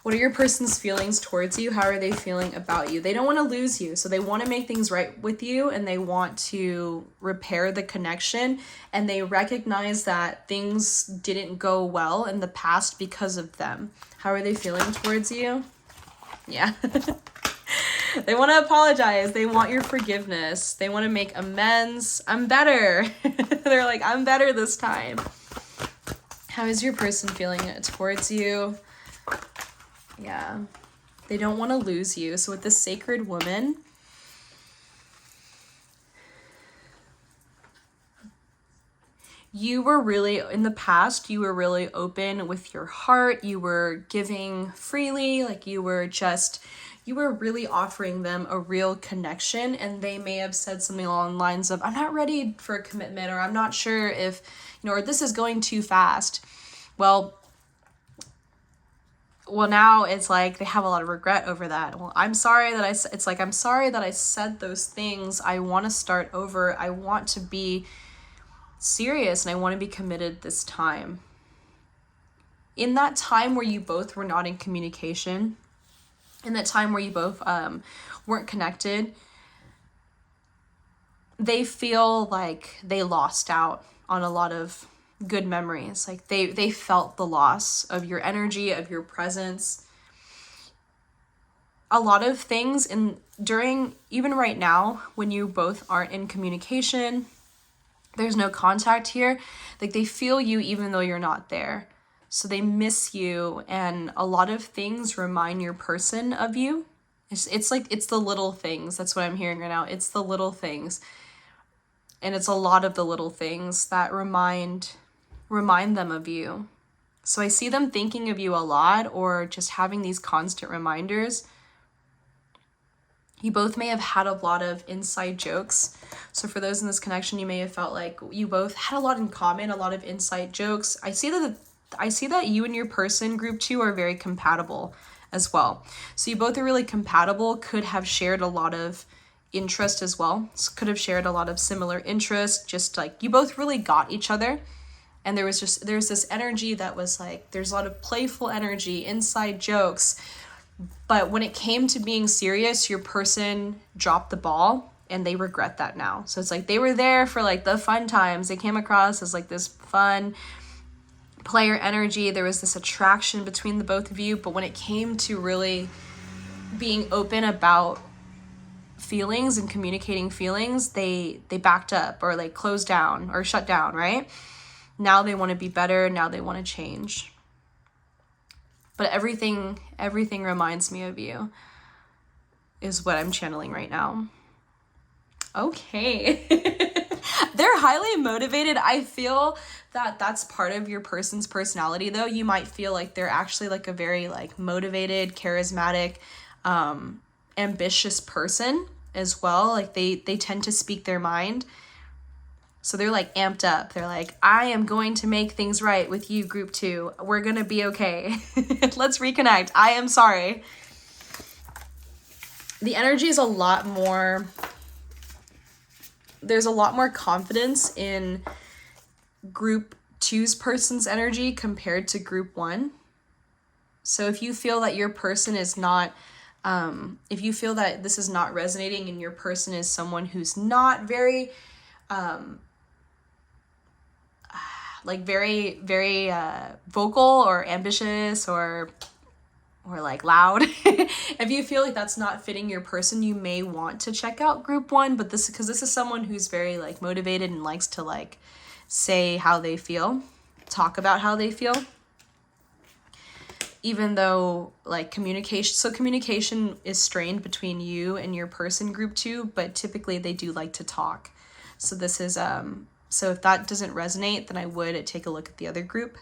What are your person's feelings towards you? How are they feeling about you? They don't want to lose you, so they want to make things right with you, and they want to repair the connection, and they recognize that things didn't go well in the past because of them. How are they feeling towards you? Yeah. They want to apologize. They want your forgiveness. They want to make amends. I'm better. They're like, I'm better this time. How is your person feeling towards you? Yeah. They don't want to lose you. So with the sacred woman, you were really, in the past, you were really open with your heart. You were giving freely. Like you were really offering them a real connection, and they may have said something along the lines of, I'm not ready for a commitment, or I'm not sure if, or this is going too fast. Well, now it's like they have a lot of regret over that. Well, I'm sorry that I'm sorry that I said those things. I want to start over. I want to be serious, and I want to be committed this time. In that time where you both were not in communication, in that time where you both weren't connected, they feel like they lost out on a lot of good memories. Like they felt the loss of your energy, of your presence. A lot of things during, even right now, when you both aren't in communication, there's no contact here, like they feel you even though you're not there. So they miss you, and a lot of things remind your person of you. It's like, it's the little things. That's what I'm hearing right now. It's the little things. And it's a lot of the little things that remind them of you. So I see them thinking of you a lot, or just having these constant reminders. You both may have had a lot of inside jokes. So for those in this connection, you may have felt like you both had a lot in common, a lot of inside jokes. I see that you and your person, group 2, are very compatible as well. So you both are really compatible, could have shared a lot of interest as well. So could have shared a lot of similar interests, just like you both really got each other. And there's this energy that was like, there's a lot of playful energy, inside jokes. But when it came to being serious, your person dropped the ball, and they regret that now. So it's like they were there for like the fun times. They came across as like this fun player energy. There was this attraction between the both of you. But when it came to really being open about feelings and communicating feelings, they backed up, or like closed down or shut down, right? Now they want to be better. Now they want to change. But everything reminds me of you, is what I'm channeling right now. Okay. They're highly motivated. I feel that that's part of your person's personality, though. You might feel like they're actually like a very like motivated, charismatic, ambitious person as well. Like they tend to speak their mind. So they're like amped up. They're like, I am going to make things right with you, group 2. We're going to be okay. Let's reconnect. I am sorry. The energy is a lot more, there's a lot more confidence in group 2's person's energy compared to group 1. So if you feel that your person is not, if you feel that this is not resonating, and your person is someone who's not very, like very, very vocal or ambitious or like loud. If you feel like that's not fitting your person, you may want to check out group 1. But this is someone who's very like motivated and likes to like say how they feel, talk about how they feel. Even though like communication is strained between you and your person, group 2, but typically they do like to talk. So this is so if that doesn't resonate, then I would take a look at the other group.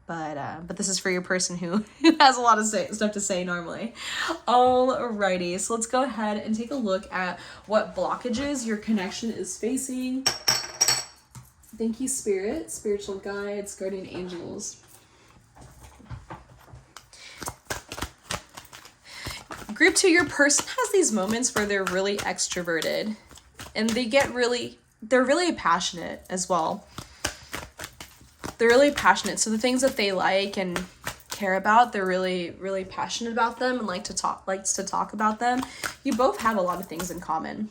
But this is for your person who has a lot of stuff to say normally. Alrighty, so let's go ahead and take a look at what blockages your connection is facing. Thank you, Spirit, spiritual guides, guardian angels. Group 2, your person has these moments where they're really extroverted, and they're really passionate as well. They're really passionate. So the things that they like and care about. They're really, really passionate about them and likes to talk about them. You both have a lot of things in common.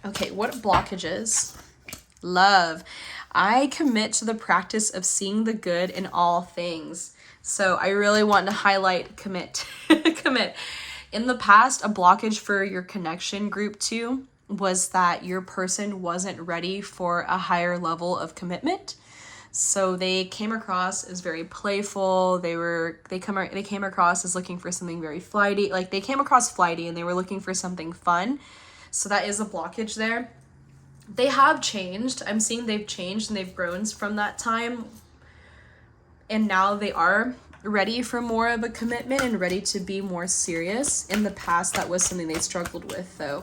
Okay, what blockages? Love. I commit to the practice of seeing the good in all things. So I really want to highlight commit. Commit. In the past, a blockage for your connection group 2 was that your person wasn't ready for a higher level of commitment. So they came across as very playful. They came across as looking for something very flighty. Like they came across flighty and they were looking for something fun. So that is a blockage there. They have changed. I'm seeing they've changed and they've grown from that time. And now they are ready for more of a commitment and ready to be more serious. In the past, that was something they struggled with, though.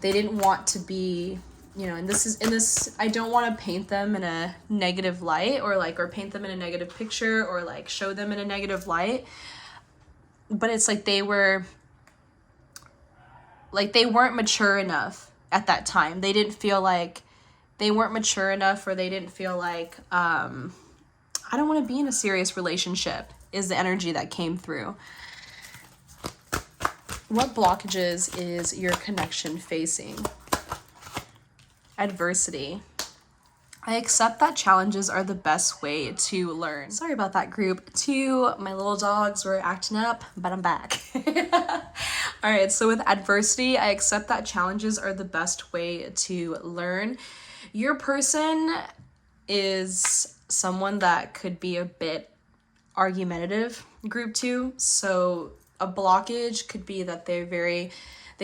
They didn't want to be, and I don't want to paint them in a negative light or paint them in a negative picture or like show them in a negative light. But it's like they weren't mature enough at that time. They didn't feel like they weren't mature enough, or they didn't feel like, I don't want to be in a serious relationship, is the energy that came through. What blockages is your connection facing? Adversity. I accept that challenges are the best way to learn. Sorry about that, group 2. My little dogs were acting up, but I'm back. All right, so with adversity, I accept that challenges are the best way to learn. Your person is someone that could be a bit argumentative, group 2. So a blockage could be that they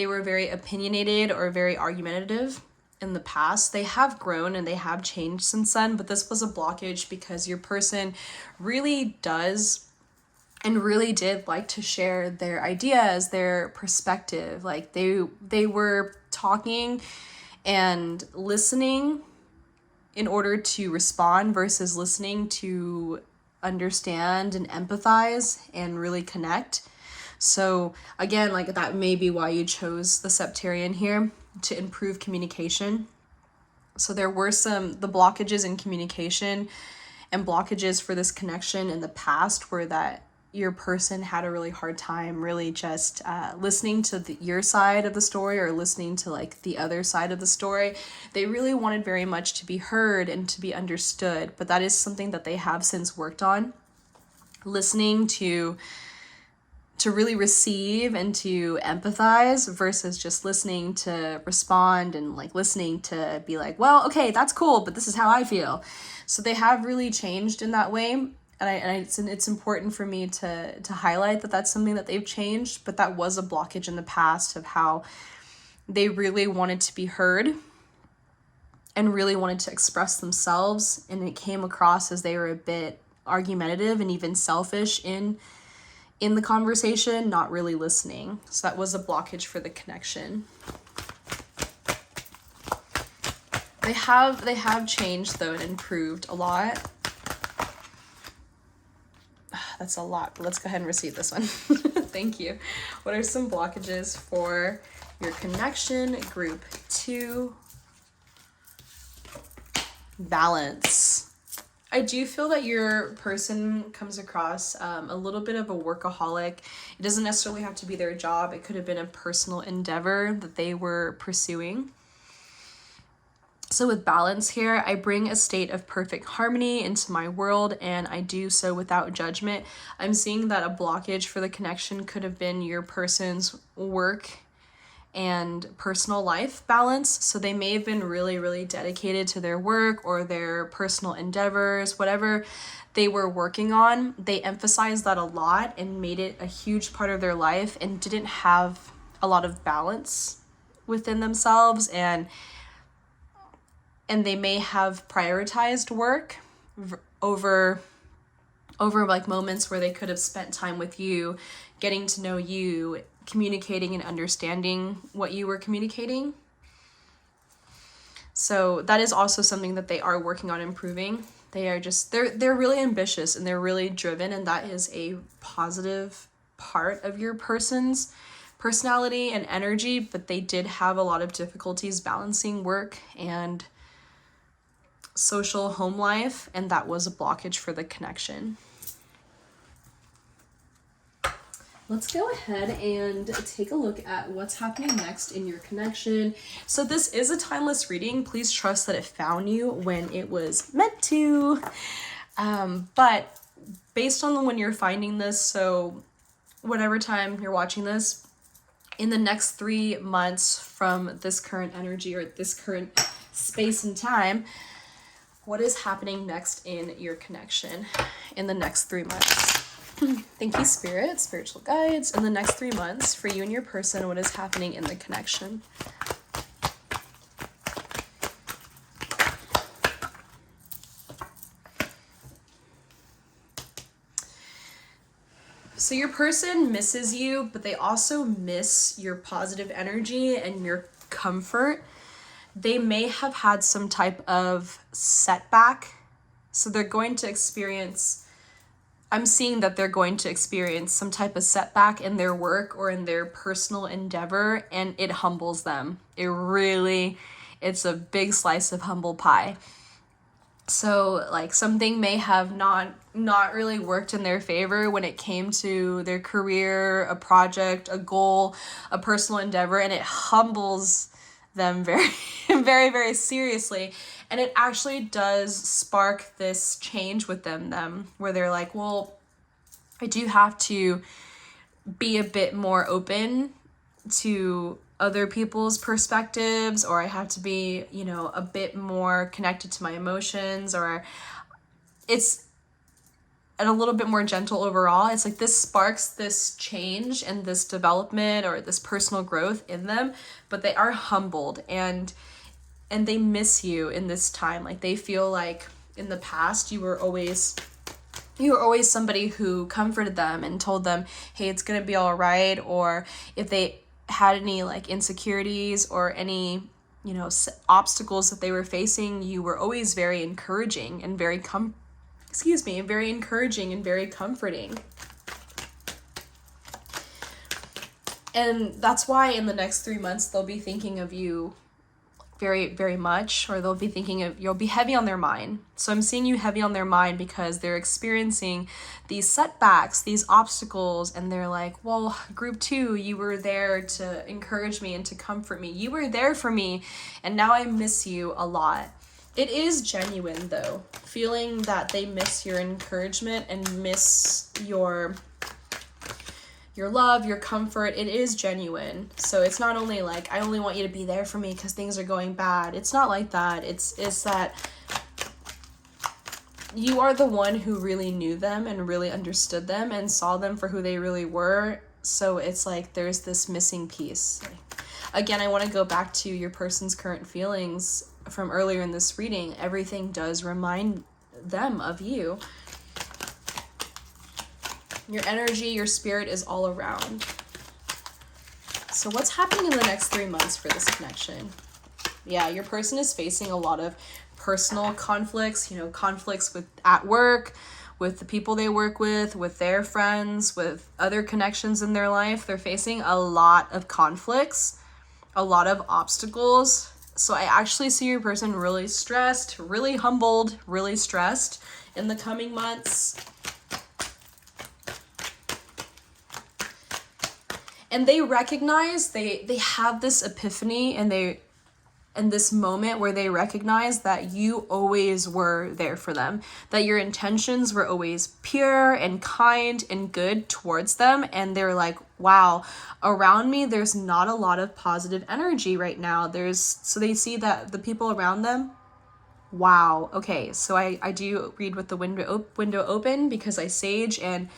were very opinionated or very argumentative in the past. They have grown and they have changed since then, but this was a blockage because your person really does and really did like to share their ideas, their perspective. Like they were talking and listening in order to respond versus listening to understand and empathize and really connect. So again, like that may be why you chose the Septarian here, to improve communication. So there were the blockages in communication and blockages for this connection in the past were that your person had a really hard time really just listening to your side of the story or listening to like the other side of the story. They really wanted very much to be heard and to be understood, but that is something that they have since worked on. Listening to really receive and to empathize versus just listening to respond and like listening to be like, well, okay, that's cool, but this is how I feel. So they have really changed in that way. And it's important for me to highlight that that's something that they've changed, but that was a blockage in the past of how they really wanted to be heard and really wanted to express themselves. And it came across as they were a bit argumentative and even selfish in the conversation, not really listening. So that was a blockage for the connection. They have changed though and improved a lot. That's a lot, but let's go ahead and receive this one. Thank you. What are some blockages for your connection group 2? Balance. I do feel that your person comes across a little bit of a workaholic. It doesn't necessarily have to be their job. It could have been a personal endeavor that they were pursuing. So with balance here, I bring a state of perfect harmony into my world, and I do so without judgment. I'm seeing that a blockage for the connection could have been your person's work and personal life balance. So they may have been really, really dedicated to their work or their personal endeavors, whatever they were working on. They emphasized that a lot and made it a huge part of their life and didn't have a lot of balance within themselves, and they may have prioritized work over like moments where they could have spent time with you, getting to know you, communicating and understanding what you were communicating. So that is also something that they are working on improving. They're really ambitious and they're really driven, and that is a positive part of your person's personality and energy, but they did have a lot of difficulties balancing work and social home life, and that was a blockage for the connection. let's go ahead and take a look at what's happening next in your connection. So this is a timeless reading. Please trust that it found you when it was meant to. But based on when you're finding this, so whatever time you're watching this, in the next 3 months from this current energy or this current space and time, what is happening next in your connection in the next 3 months? Thank you, Spirit, spiritual guides. In the next 3 months, for you and your person, what is happening in the connection? So your person misses you, but they also miss your positive energy and your comfort. They may have had some type of setback. So they're going to experience, I'm seeing that they're going to experience some type of setback in their work or in their personal endeavor, and it humbles them. It's a big slice of humble pie. So like something may have not really worked in their favor when it came to their career, a project, a goal, a personal endeavor, and it humbles them very, very, very seriously. And it actually does spark this change with them where they're like, well, I do have to be a bit more open to other people's perspectives, or I have to be, a bit more connected to my emotions, or it's a little bit more gentle overall. It's like this sparks this change and this development or this personal growth in them, but they are humbled and they miss you in this time. Like they feel like in the past you were always somebody who comforted them and told them, hey, it's gonna be all right. Or if they had any like insecurities or any obstacles that they were facing, you were always very encouraging and very very encouraging and very comforting. And that's why in the next 3 months they'll be thinking of you very, very much, or they'll be thinking of, you'll be heavy on their mind. So I'm seeing you heavy on their mind because they're experiencing these setbacks, these obstacles, and they're like, well, group 2, you were there to encourage me and to comfort me. You were there for me, and now I miss you a lot. It is genuine though, feeling that they miss your encouragement and miss your love, your comfort. It is genuine. So it's not only like, I only want you to be there for me because things are going bad. It's not like that. It's that you are the one who really knew them and really understood them and saw them for who they really were. So it's like there's this missing piece. Again, I want to go back to your person's current feelings from earlier in this reading. Everything does remind them of you. Your energy, your spirit is all around. So what's happening in the next 3 months for this connection? Yeah, your person is facing a lot of personal conflicts, conflicts at work, with the people they work with their friends, with other connections in their life. They're facing a lot of conflicts, a lot of obstacles. So I actually see your person really stressed, really humbled, really stressed in the coming months. And they recognize, they have this epiphany and this moment where they recognize that you always were there for them, that your intentions were always pure and kind and good towards them. And they're like, wow, around me, there's not a lot of positive energy right now. So they see that the people around them, wow, okay. So I do read with the window open because I sage, and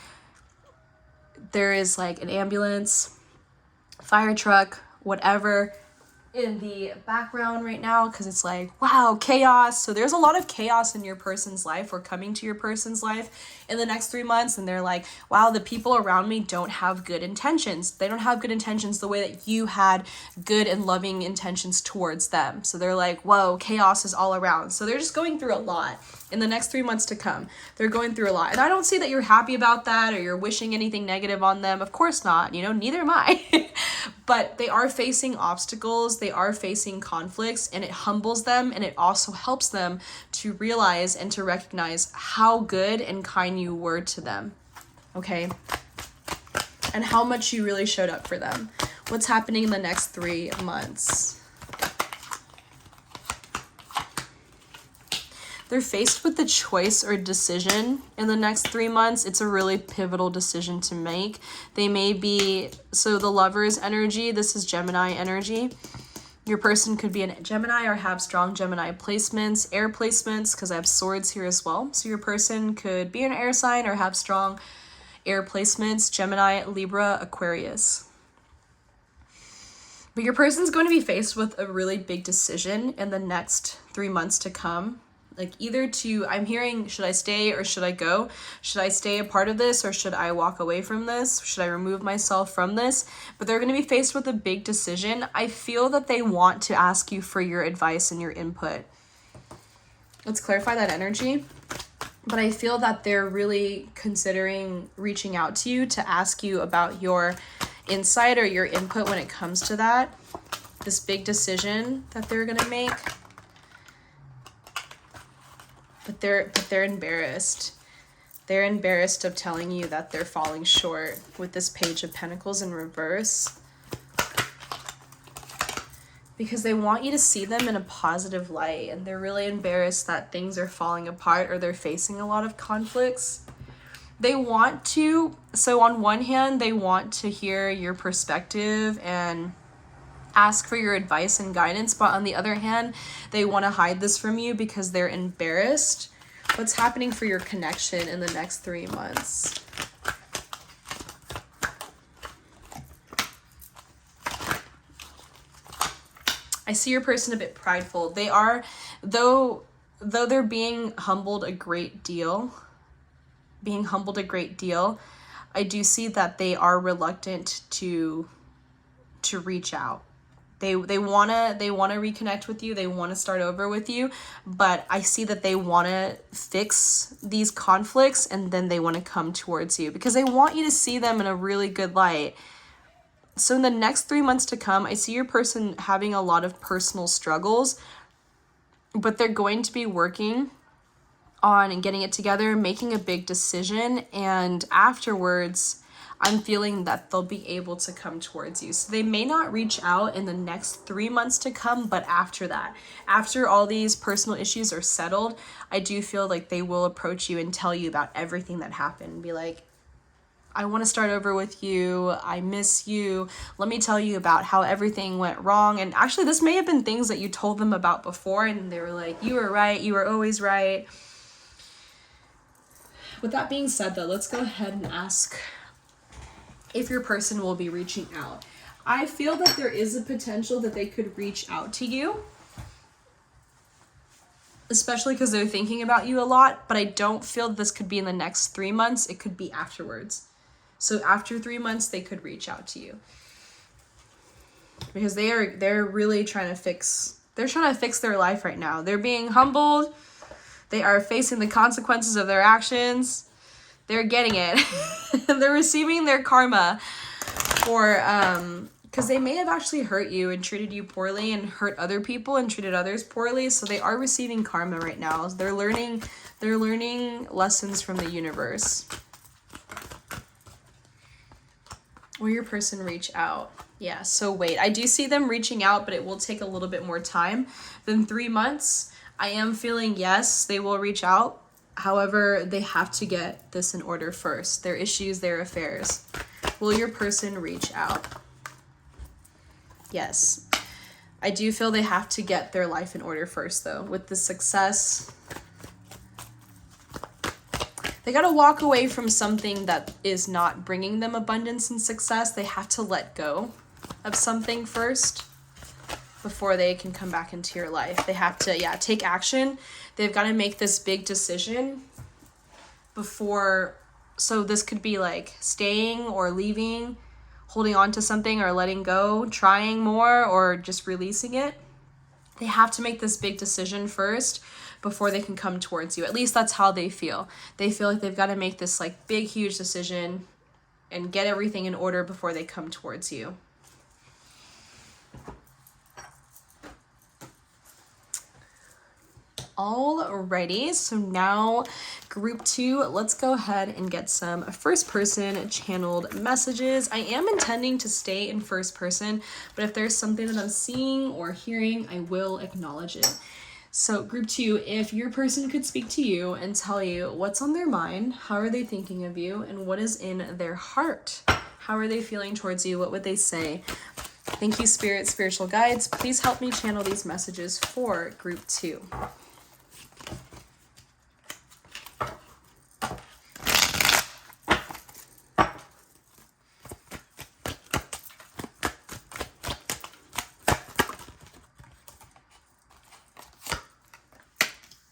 there is like an ambulance, fire truck, whatever in the background right now, because it's like, wow, chaos. So there's a lot of chaos in your person's life or coming to your person's life in the next 3 months, and they're like, wow, the people around me don't have good intentions. They don't have good intentions the way that you had good and loving intentions towards them. So they're like, whoa, chaos is all around. So they're just going through a lot in the next 3 months to come. They're going through a lot. And I don't see that you're happy about that or you're wishing anything negative on them. Of course not. Neither am I. But they are facing obstacles. They are facing conflicts, and it humbles them, and it also helps them to realize and to recognize how good and kind you were to them. Okay? and how much you really showed up for them. What's happening in the next 3 months? They're faced with the choice or decision in the next 3 months. It's a really pivotal decision to make. They may be, so the Lover's energy, this is Gemini energy. Your person could be a Gemini or have strong Gemini placements, air placements, because I have swords here as well. So your person could be an air sign or have strong air placements, Gemini, Libra, Aquarius. But your person's going to be faced with a really big decision in the next 3 months to come. Like either to, I'm hearing, should I stay or should I go? Should I stay a part of this or should I walk away from this? Should I remove myself from this? But they're going to be faced with a big decision. I feel that they want to ask you for your advice and your input. Let's clarify that energy. But I feel that they're really considering reaching out to you to ask you about your insight or your input when it comes to that. This big decision that they're going to make. But they're embarrassed. They're embarrassed of telling you that they're falling short with this Page of Pentacles in reverse. Because they want you to see them in a positive light. And they're really embarrassed that things are falling apart or they're facing a lot of conflicts. They want to, so on one hand, they want to hear your perspective and ask for your advice and guidance, but on the other hand, they want to hide this from you because they're embarrassed. What's happening for your connection in the next 3 months? I see your person a bit prideful. They are, though they're being humbled a great deal, I do see that they are reluctant to reach out. They want to reconnect with you. They want to start over with you, but I see that they want to fix these conflicts and then they want to come towards you because they want you to see them in a really good light. So in the next 3 months to come, I see your person having a lot of personal struggles, but they're going to be working on and getting it together, making a big decision, and afterwards I'm feeling that they'll be able to come towards you. So they may not reach out in the next 3 months to come, but after that, after all these personal issues are settled, I do feel like they will approach you and tell you about everything that happened. Be like, I want to start over with you. I miss you. Let me tell you about how everything went wrong. And actually, this may have been things that you told them about before, and they were like, you were right. You were always right. With that being said, though, let's go ahead and ask if your person will be reaching out. I feel that there is a potential that they could reach out to you, especially because they're thinking about you a lot, but I don't feel this could be in the next 3 months. It could be afterwards. So after 3 months, they could reach out to you because they're really trying to fix their life right now. They're being humbled. They are facing the consequences of their actions. They're getting it. They're receiving their karma for, because they may have actually hurt you and treated you poorly and hurt other people and treated others poorly. So they are receiving karma right now. They're learning lessons from the universe. Will your person reach out? Yeah, so wait. I do see them reaching out, but it will take a little bit more time than 3 months. I am feeling yes, they will reach out. However, they have to get this in order first. Their issues, their affairs. Will your person reach out? Yes. I do feel they have to get their life in order first, though. With the success, they got to walk away from something that is not bringing them abundance and success. They have to let go of something first before they can come back into your life. They have to, take action. They've got to make this big decision before, so this could be like staying or leaving, holding on to something or letting go, trying more or just releasing it. They have to make this big decision first before they can come towards you. At least that's how they feel. They feel like they've got to make this like big, huge decision and get everything in order before they come towards you. Alrighty, so now group 2, let's go ahead and get some first person channeled messages. I am intending to stay in first person, but if there's something that I'm seeing or hearing, I will acknowledge it. So group 2, if your person could speak to you and tell you what's on their mind, how are they thinking of you, and what is in their heart? How are they feeling towards you? What would they say? Thank you, Spirit, spiritual guides. Please help me channel these messages for group 2.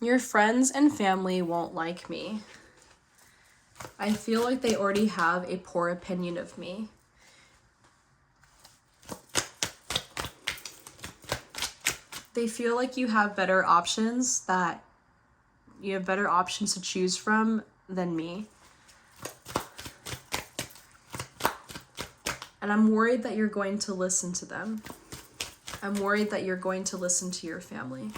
Your friends and family won't like me. I feel like they already have a poor opinion of me. They feel like you have better options, that you have better options to choose from than me. And I'm worried that you're going to listen to them. I'm worried that you're going to listen to your family.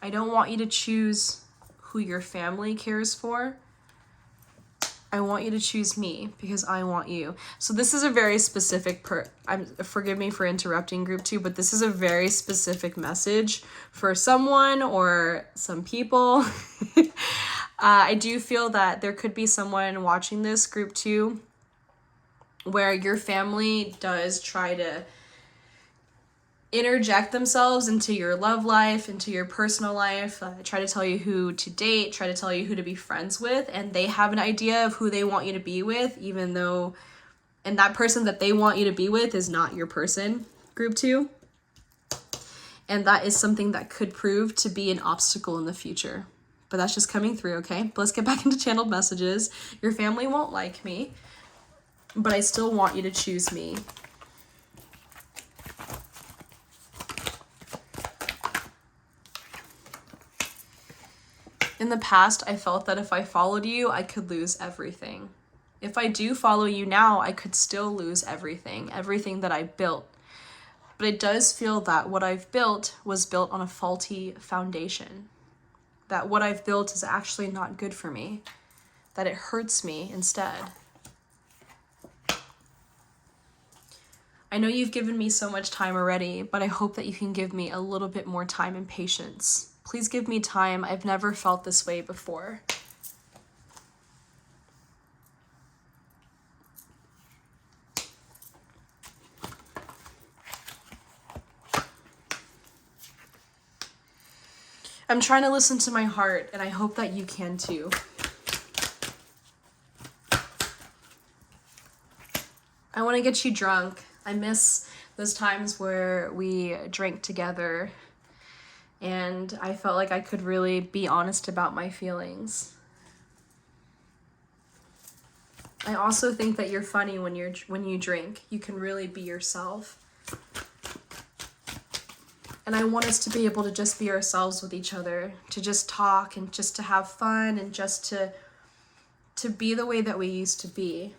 I don't want you to choose who your family cares for. I want you to choose me because I want you. So this is a very specific forgive me for interrupting group 2, but this is a very specific message for someone or some people. I do feel that there could be someone watching this group 2 where your family does try to interject themselves into your love life, into your personal life, try to tell you who to date, try to tell you who to be friends with, and they have an idea of who they want you to be with, even though, and that person that they want you to be with is not your person, group 2. And that is something that could prove to be an obstacle in the future. But that's just coming through, okay? But let's get back into channeled messages. Your family won't like me, but I still want you to choose me. In the past, I felt that if I followed you, I could lose everything. If I do follow you now, I could still lose everything that I built. But it does feel that what I've built was built on a faulty foundation. That what I've built is actually not good for me. That it hurts me instead. I know you've given me so much time already, but I hope that you can give me a little bit more time and patience. Please give me time. I've never felt this way before. I'm trying to listen to my heart, and I hope that you can too. I want to get you drunk. I miss those times where we drank together and I felt like I could really be honest about my feelings. I also think that you're funny when you drink. You can really be yourself. And I want us to be able to just be ourselves with each other, to just talk and just to have fun and just to be the way that we used to be.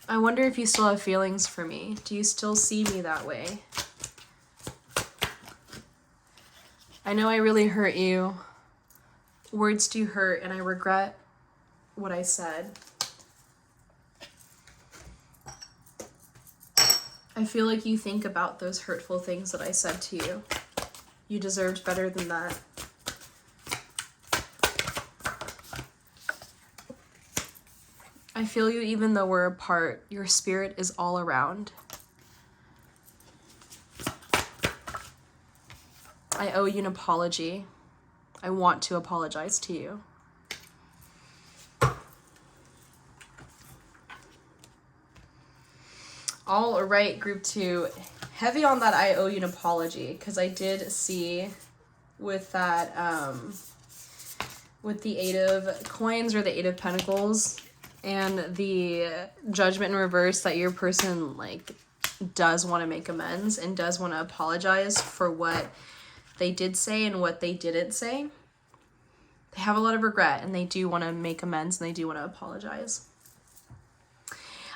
I wonder if you still have feelings for me. Do you still see me that way? I know I really hurt you. Words do hurt, and I regret what I said. I feel like you think about those hurtful things that I said to you. You deserved better than that. I feel you even though we're apart. Your spirit is all around. I owe you an apology. I want to apologize to you. All right, group 2. Heavy on that I owe you an apology, because I did see with that, with the 8 of coins or the 8 of pentacles and the judgment in reverse, that your person does want to make amends and does want to apologize for what they did say and what they didn't say. They have a lot of regret and they do want to make amends and they do want to apologize.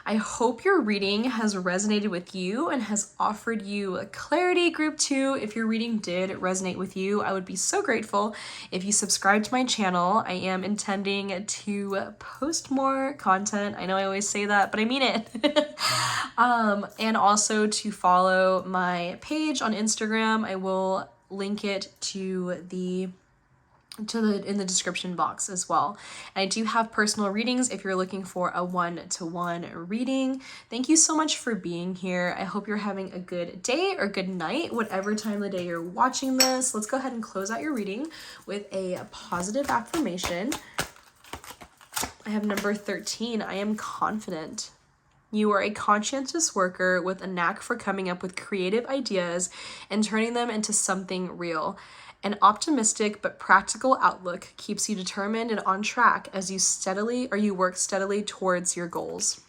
I hope your reading has resonated with you and has offered you clarity, group 2. If your reading did resonate with you, I would be so grateful if you subscribe to my channel. I am intending to post more content. I know I always say that, but I mean it. And also to follow my page on Instagram. I will link it in the description box as well. And I do have personal readings if you're looking for a one-to-one reading. Thank you so much for being here. I hope you're having a good day or good night, whatever time of the day you're watching this. Let's go ahead and close out your reading with a positive affirmation. I have number 13. I am confident. You are a conscientious worker with a knack for coming up with creative ideas and turning them into something real. An optimistic but practical outlook keeps you determined and on track as you work steadily towards your goals.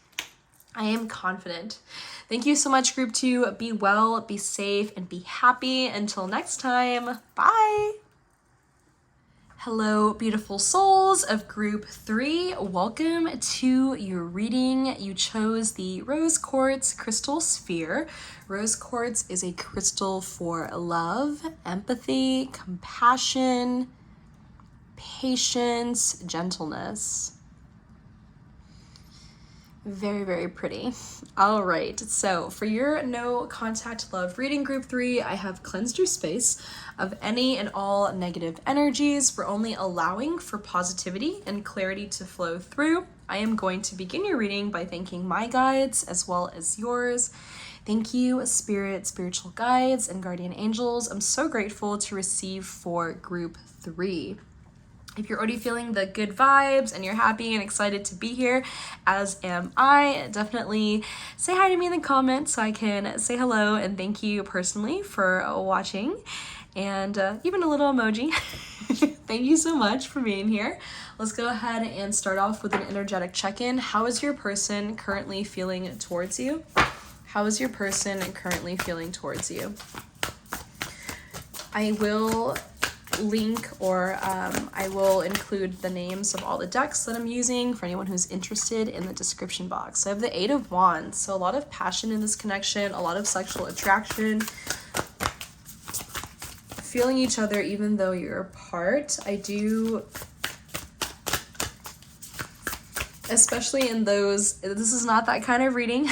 I am confident. Thank you so much, group 2. Be well, be safe, and be happy. Until next time, bye. Hello, beautiful souls of group 3. Welcome to your reading. You chose the Rose Quartz Crystal Sphere. Rose Quartz is a crystal for love, empathy, compassion, patience, gentleness. Very, very pretty. All right, so for your no contact love reading, group 3, I have cleansed your space of any and all negative energies. We're only allowing for positivity and clarity to flow through. I am going to begin your reading by thanking my guides as well as yours. Thank you, spirit, spiritual guides, and guardian angels. I'm so grateful to receive for group 3. If you're already feeling the good vibes and you're happy and excited to be here, as am I, definitely say hi to me in the comments so I can say hello and thank you personally for watching, and even a little emoji. Thank you so much for being here. Let's go ahead and start off with an energetic check-in. How is your person currently feeling towards you? How is your person currently feeling towards you? I will link or I will include the names of all the decks that I'm using for anyone who's interested in the description box. So I have the 8 of Wands, so a lot of passion in this connection, a lot of sexual attraction, feeling each other even though you're apart. I do, especially in those, this is not that kind of reading.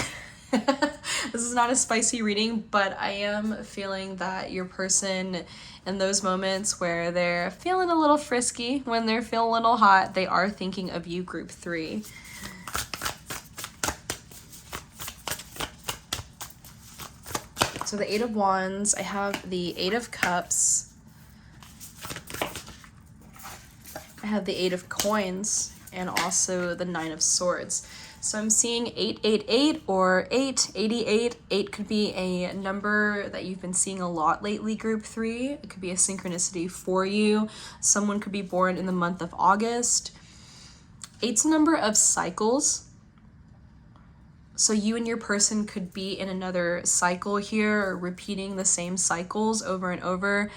This is not a spicy reading, but I am feeling that your person, in those moments where they're feeling a little frisky, when they're feeling a little hot, they are thinking of you, group 3. So the 8 of Wands, I have the 8 of Cups, I have the 8 of Coins, and also the 9 of Swords. So I'm seeing 888 or 888. 8 could be a number that you've been seeing a lot lately, group 3. It could be a synchronicity for you. Someone could be born in the month of August. 8's a number of cycles. So you and your person could be in another cycle here, or repeating the same cycles over and over.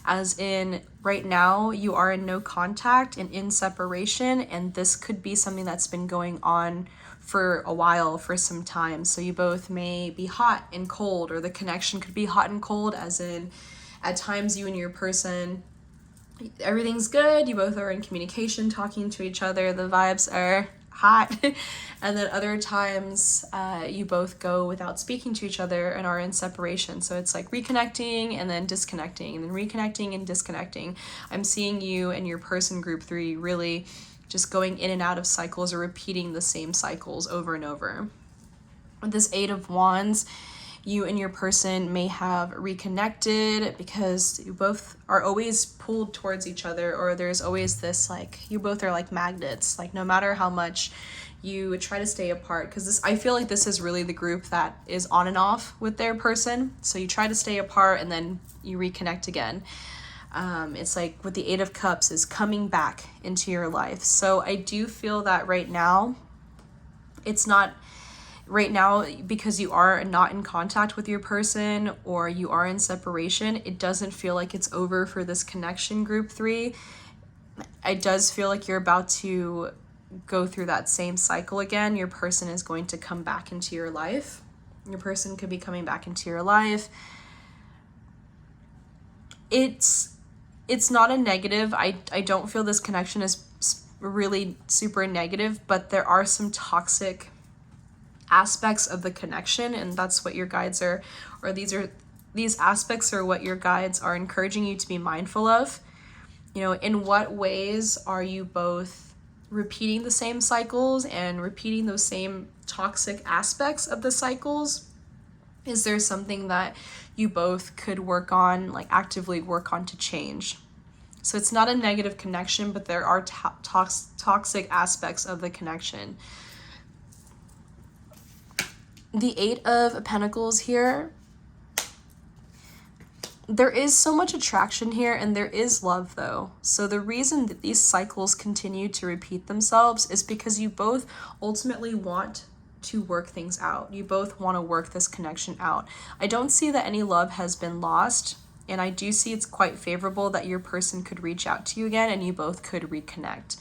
As in, right now, you are in no contact and in separation, and this could be something that's been going on for a while, for some time. So you both may be hot and cold, or the connection could be hot and cold, as in, at times you and your person, everything's good, you both are in communication, talking to each other, the vibes are hot. And then other times you both go without speaking to each other and are in separation. So it's like reconnecting and then disconnecting and then reconnecting and disconnecting. I'm seeing you and your person, group 3, really just going in and out of cycles or repeating the same cycles over and over. With this 8 of Wands, you and your person may have reconnected because you both are always pulled towards each other, or there's always this, like, you both are like magnets, like no matter how much you try to stay apart, because this, I feel like this is really the group that is on and off with their person. So you try to stay apart and then you reconnect again. It's like with the 8 of Cups is coming back into your life. So I do feel that right now, it's not right now, because you are not in contact with your person or you are in separation, it doesn't feel like it's over for this connection, group 3. It does feel like you're about to go through that same cycle again. Your person is going to come back into your life. Your person could be coming back into your life. It's not a negative. I don't feel this connection is really super negative, but there are some toxic aspects of the connection, and that's what your guides are, or these aspects are what your guides are encouraging you to be mindful of. You know, in what ways are you both repeating the same cycles and repeating those same toxic aspects of the cycles? Is there something that you both could work on, like actively work on to change? So it's not a negative connection, but there are toxic aspects of the connection. The Eight of Pentacles here. There is so much attraction here, and there is love though. So the reason that these cycles continue to repeat themselves is because you both ultimately want to work things out. You both want to work this connection out. I don't see that any love has been lost, and I do see it's quite favorable that your person could reach out to you again and you both could reconnect.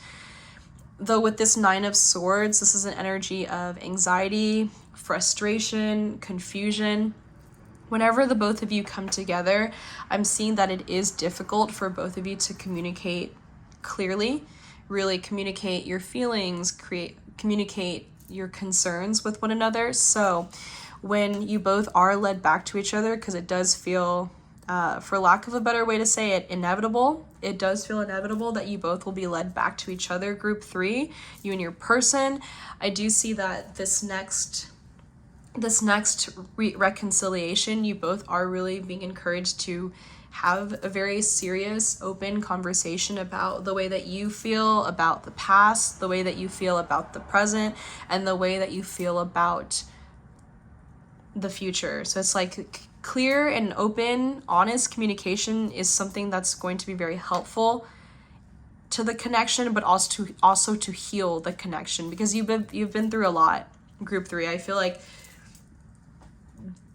Though with this Nine of Swords, this is an energy of anxiety, frustration, confusion. Whenever the both of you come together, I'm seeing that it is difficult for both of you to communicate clearly, really communicate your feelings, communicate your concerns with one another. So when you both are led back to each other, because it does feel, for lack of a better way to say it, inevitable. It does feel inevitable that you both will be led back to each other, group three, you and your person. I do see that this next reconciliation, you both are really being encouraged to have a very serious, open conversation about the way that you feel about the past, the way that you feel about the present, and the way that you feel about the future. So it's like clear and open, honest communication is something that's going to be very helpful to the connection, but also to heal the connection, because you've been through a lot, group three. I feel like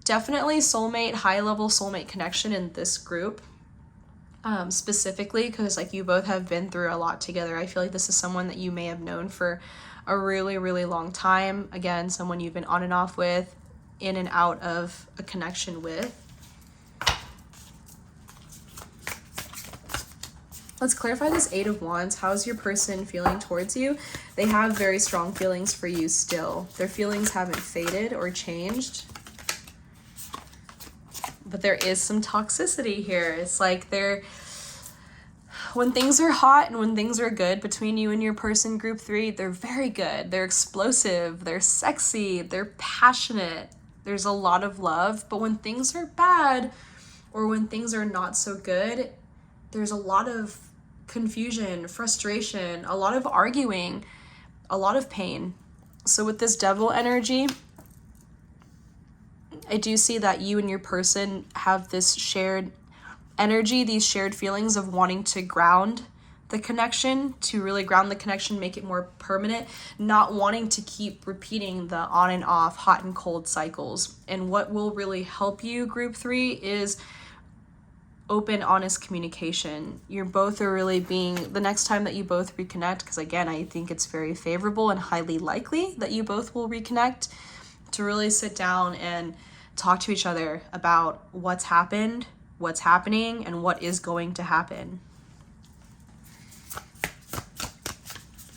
definitely soulmate, high level soulmate connection in this group, specifically because like you both have been through a lot together. I feel like this is someone that you may have known for a really, really long time. Again, someone you've been on and off with, in and out of a connection with. Let's clarify this Eight of Wands. How's your person feeling towards you? They have very strong feelings for you still. Their feelings haven't faded or changed. But there is some toxicity here. It's like when things are hot and when things are good between you and your person, group three, they're very good. They're explosive, they're sexy, they're passionate. There's a lot of love. But when things are bad or when things are not so good, there's a lot of confusion, frustration, a lot of arguing, a lot of pain. So with this Devil energy, I do see that you and your person have this shared energy, these shared feelings of wanting to ground the connection, to really ground the connection, make it more permanent, not wanting to keep repeating the on and off, hot and cold cycles. And what will really help you, group three, is open, honest communication. You're both are really being, the next time that you both reconnect, because again, I think it's very favorable and highly likely that you both will reconnect, to really sit down and talk to each other about what's happened, what's happening, and what is going to happen.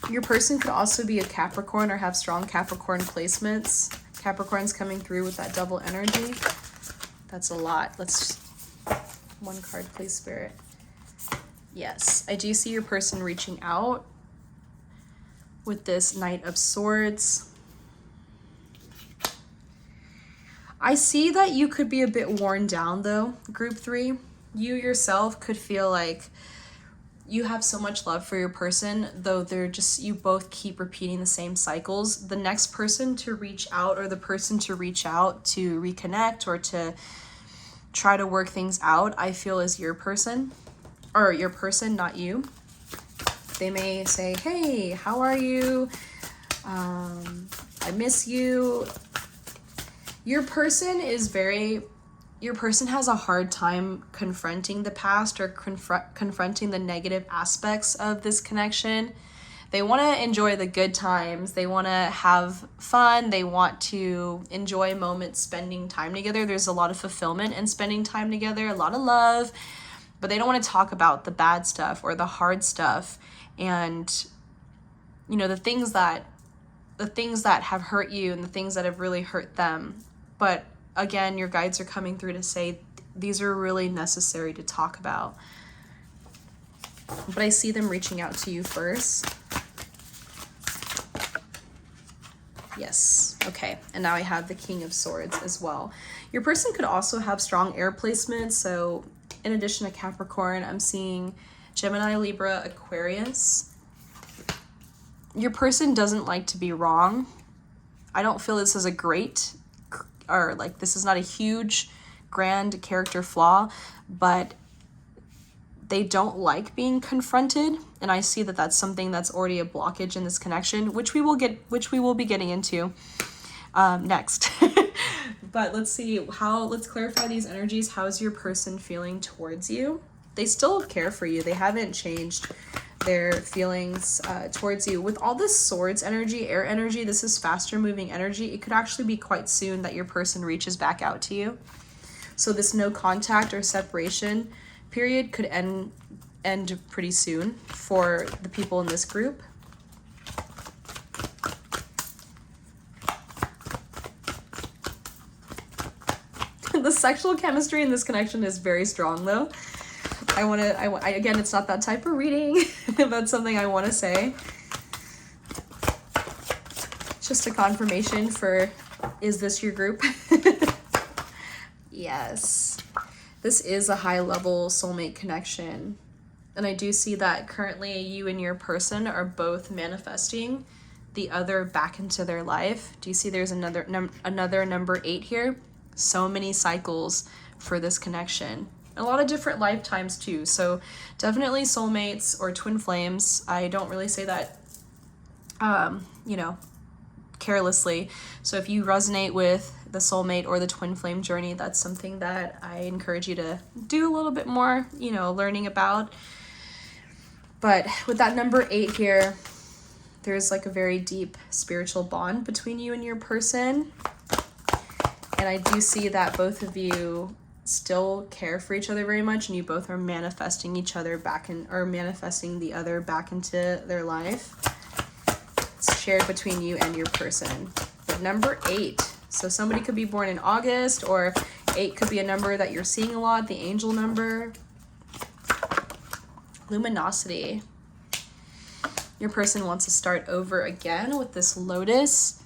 Your person could also be a Capricorn or have strong Capricorn placements. Capricorn's coming through with that double energy. That's a lot. Let's, one card, please, Spirit. Yes, I do see your person reaching out with this Knight of Swords. I see that you could be a bit worn down though, group three. You yourself could feel like you have so much love for your person, though you both keep repeating the same cycles. The next person to reach out, or the person to reach out to reconnect or to try to work things out, I feel is your person, or your person, not you. They may say, hey, how are you? I miss you. Your person has a hard time confronting the past or confronting the negative aspects of this connection. They want to enjoy the good times. They want to have fun. They want to enjoy moments spending time together. There's a lot of fulfillment in spending time together, a lot of love, but they don't want to talk about the bad stuff or the hard stuff. And, you know, the things that have hurt you and the things that have really hurt them. But again, your guides are coming through to say these are really necessary to talk about. But I see them reaching out to you first. Yes. Okay. And now I have the King of Swords as well. Your person could also have strong air placements. So in addition to Capricorn, I'm seeing Gemini, Libra, Aquarius. Your person doesn't like to be wrong. I don't feel this is a great, or like this is not a huge, grand character flaw, but they don't like being confronted. And I see that that's something that's already a blockage in this connection, which we will be getting into next. But let's clarify these energies. How's your person feeling towards you? They still care for you. They haven't changed their feelings towards you. With all this swords energy, air energy, this is faster moving energy. It could actually be quite soon that your person reaches back out to you. So this no contact or separation period could end pretty soon for the people in this group. The sexual chemistry in this connection is very strong though. Again, it's not that type of reading, but something I want to say. Just a confirmation for, is this your group? Yes. This is a high level soulmate connection. And I do see that currently you and your person are both manifesting the other back into their life. Do you see there's another number 8 here? So many cycles for this connection. A lot of different lifetimes too. So definitely soulmates or twin flames. I don't really say that, carelessly. So if you resonate with the soulmate or the twin flame journey, that's something that I encourage you to do a little bit more, learning about. But with that number 8 here, there's like a very deep spiritual bond between you and your person. And I do see that both of you still care for each other very much, and you both are manifesting each other manifesting the other back into their life. It's shared between you and your person. But number 8, so somebody could be born in August, or 8 could be a number that you're seeing a lot, the angel number. Luminosity. Your person wants to start over again with this Lotus.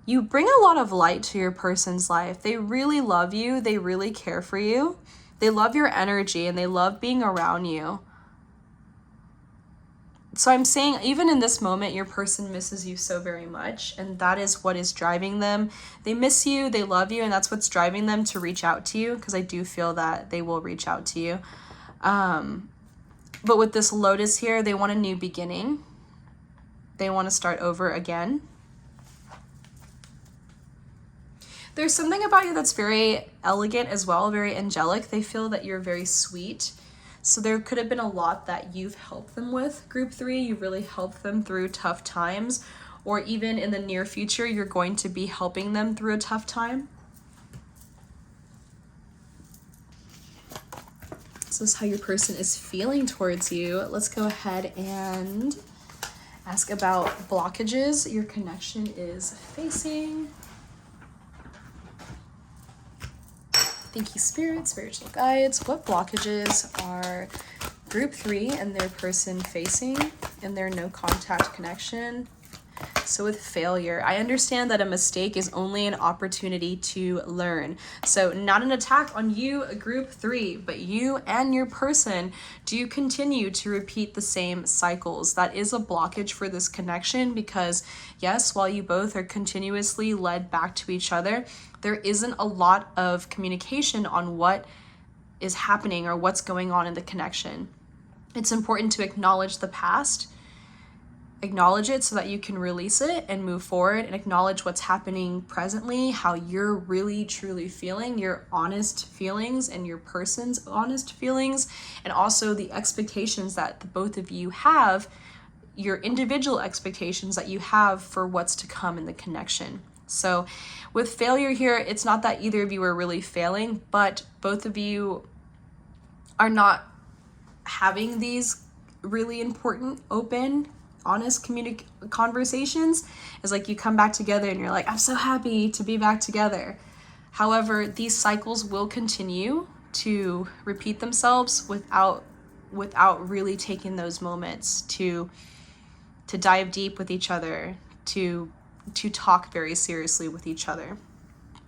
You bring a lot of light to your person's life. They really love you. They really care for you. They love your energy and they love being around you. So I'm saying even in this moment, your person misses you so very much, and that is what is driving them. They miss you, they love you, and that's what's driving them to reach out to you, because I do feel that they will reach out to you. But with this Lotus here, they want a new beginning. They want to start over again. There's something about you that's very elegant as well, very angelic. They feel that you're very sweet. So there could have been a lot that you've helped them with, group 3. You really helped them through tough times, or even in the near future, you're going to be helping them through a tough time. So this is how your person is feeling towards you. Let's go ahead and ask about blockages your connection is facing. Thank you, Spirit, spiritual guides. What blockages are group 3 and their person facing in their no contact connection? So with failure, I understand that a mistake is only an opportunity to learn. So not an attack on you, group 3, but you and your person do continue to repeat the same cycles. That is a blockage for this connection, because yes, while you both are continuously led back to each other, there isn't a lot of communication on what is happening or what's going on in the connection. It's important to acknowledge the past, acknowledge it so that you can release it and move forward, and acknowledge what's happening presently, how you're really truly feeling, your honest feelings and your person's honest feelings, and also the expectations that the both of you have, your individual expectations that you have for what's to come in the connection. So with failure here, it's not that either of you are really failing, but both of you are not having these really important, open, honest conversations. It's like you come back together and you're like, I'm so happy to be back together. However, these cycles will continue to repeat themselves without really taking those moments to dive deep with each other, to talk very seriously with each other.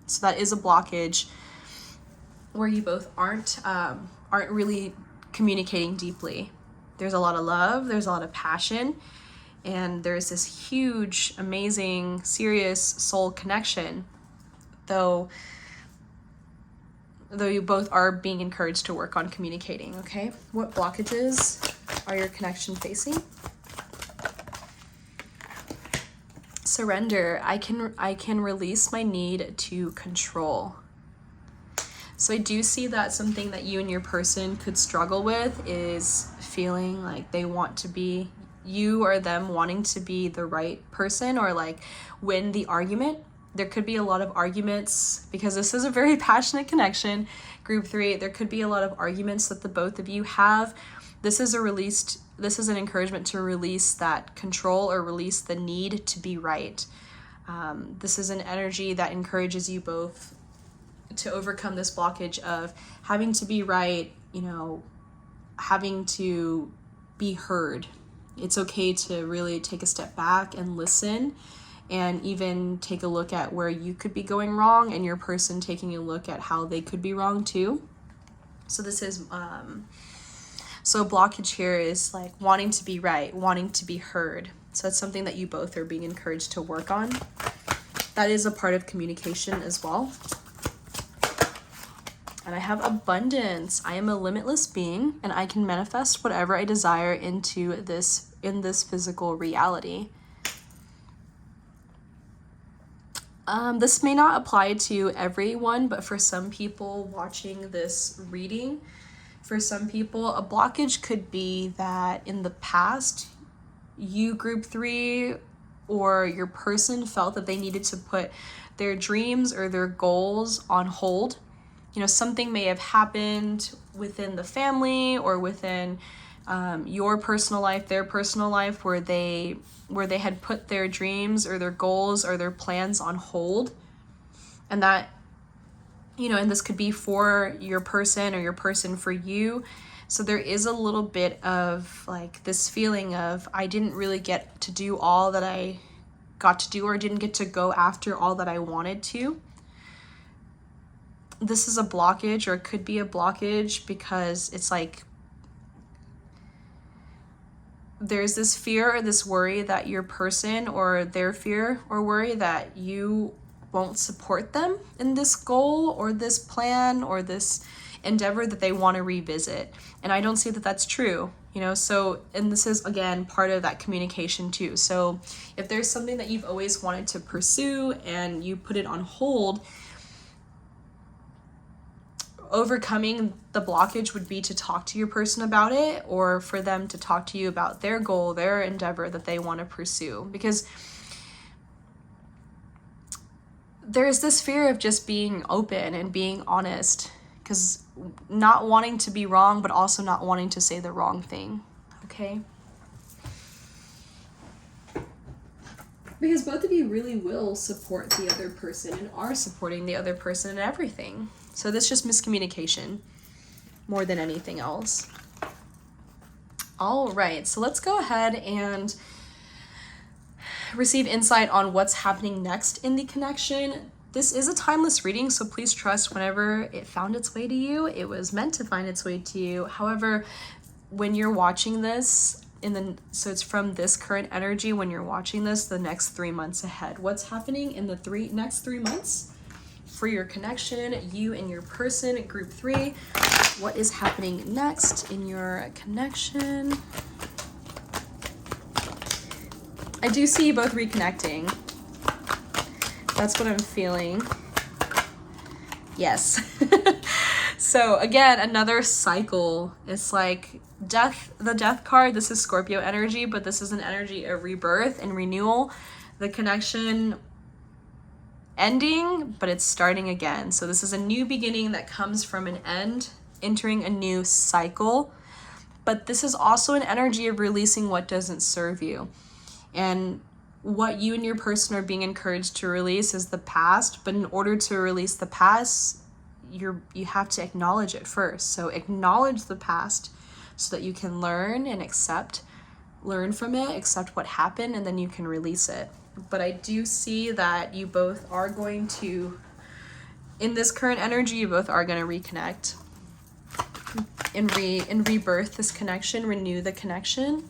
So that is a blockage where you both aren't really communicating deeply. There's a lot of love, there's a lot of passion, and there's this huge, amazing, serious soul connection, though you both are being encouraged to work on communicating, okay? What blockages are your connection facing? Surrender. I can release my need to control. So I do see that something that you and your person could struggle with is feeling like they want to be, you or them wanting to be the right person or like win the argument. There could be a lot of arguments because this is a very passionate connection. Group 3, there could be a lot of arguments that the both of you have. This is an encouragement to release that control or release the need to be right. This is an energy that encourages you both to overcome this blockage of having to be right, having to be heard. It's okay to really take a step back and listen, and even take a look at where you could be going wrong and your person taking a look at how they could be wrong too. So this is, so blockage here is like wanting to be right, wanting to be heard. So that's something that you both are being encouraged to work on. That is a part of communication as well. And I have abundance. I am a limitless being and I can manifest whatever I desire in this physical reality. This may not apply to everyone, but for some people watching this reading, for some people, a blockage could be that in the past, you group 3 or your person felt that they needed to put their dreams or their goals on hold. Something may have happened within the family or within your personal life, their personal life, where they had put their dreams or their goals or their plans on hold. And that, and this could be for your person or your person for you. So there is a little bit of like this feeling of, I didn't really get to do all that I got to do, or didn't get to go after all that I wanted to. This is a blockage, or it could be a blockage, because it's like there's this fear or this worry that your person, or their fear or worry that you won't support them in this goal or this plan or this endeavor that they want to revisit. And I don't see that that's true, so, and this is again part of that communication too. So if there's something that you've always wanted to pursue and you put it on hold, overcoming the blockage would be to talk to your person about it, or for them to talk to you about their goal, their endeavor that they want to pursue. Because there's this fear of just being open and being honest, because not wanting to be wrong, but also not wanting to say the wrong thing, okay? Because both of you really will support the other person and are supporting the other person in everything. So this is just miscommunication more than anything else. All right, so let's go ahead and receive insight on what's happening next in the connection. This is a timeless reading, so please trust whenever it found its way to you, it was meant to find its way to you. However, when you're watching this, so it's from this current energy, when you're watching this, the next 3 months ahead. What's happening in the next 3 months? For your connection, you and your person, group 3, what is happening next in your connection? I do see you both reconnecting. That's what I'm feeling. Yes. So again, another cycle. It's like death, the death card. This is Scorpio energy, but this is an energy of rebirth and renewal. The connection ending, but it's starting again. So this is a new beginning that comes from an end, entering a new cycle. But this is also an energy of releasing what doesn't serve you. And what you and your person are being encouraged to release is the past. But in order to release the past, you have to acknowledge it first. So acknowledge the past so that you can learn and learn from it, accept what happened, and then you can release it. But I do see that you both are going to, in this current energy, you both are going to reconnect and rebirth this connection, renew the connection.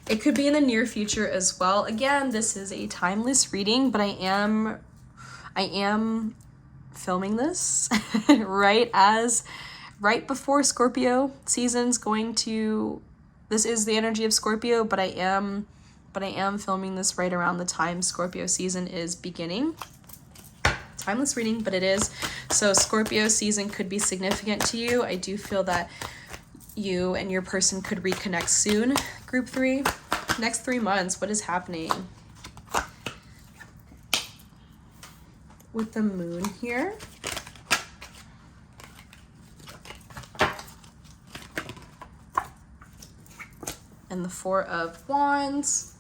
It could be in the near future as well. Again, this is a timeless reading, but I am filming this right before Scorpio season's going to, this is the energy of Scorpio, but I am filming this right around the time Scorpio season is beginning. Timeless reading, but it is. So Scorpio season could be significant to you. I do feel that you and your person could reconnect soon. Group 3, next 3 months, what is happening? With the moon here. And the 4 of Wands.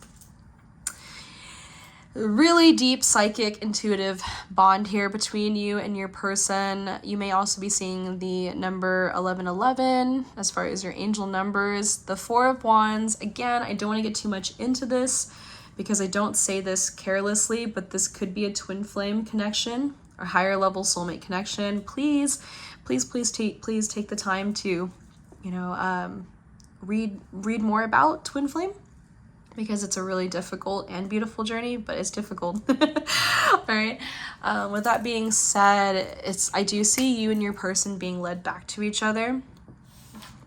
Really deep psychic intuitive bond here between you and your person. You may also be seeing the number 1111 as far as your angel numbers. The 4 of Wands, again, I don't want to get too much into this because I don't say this carelessly, but this could be a twin flame connection or higher level soulmate connection. Please take the time to, read more about twin flame, because it's a really difficult and beautiful journey, but it's difficult. All right. With that being said, I do see you and your person being led back to each other,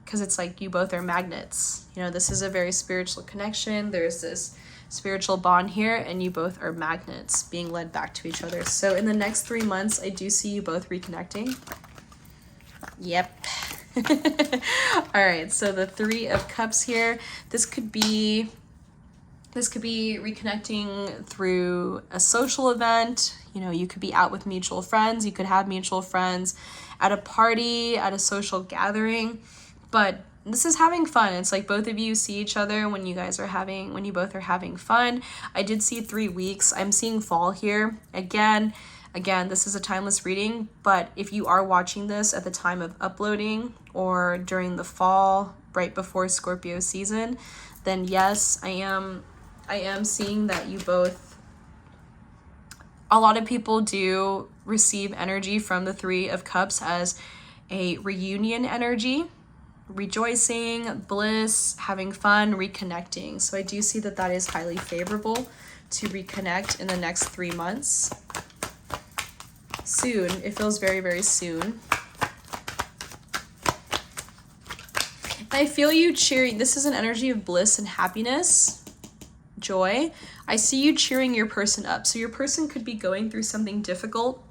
because it's like you both are magnets. This is a very spiritual connection. There's this spiritual bond here, and you both are magnets being led back to each other. So in the next 3 months, I do see you both reconnecting. Yep. All right. So the 3 of Cups here, this could be reconnecting through a social event. You could be out with mutual friends. You could have mutual friends at a party, at a social gathering. But this is having fun. It's like both of you see each other when you both are having fun. I did see 3 weeks. I'm seeing fall here. Again, this is a timeless reading, but if you are watching this at the time of uploading or during the fall, right before Scorpio season, then yes, I am seeing that you both, a lot of people do receive energy from the 3 of Cups as a reunion energy, rejoicing, bliss, having fun, reconnecting. So I do see that is highly favorable to reconnect in the next 3 months. Soon. It feels very, very soon. I feel you cheering. This is an energy of bliss and happiness. Joy. I see you cheering your person up. So your person could be going through something difficult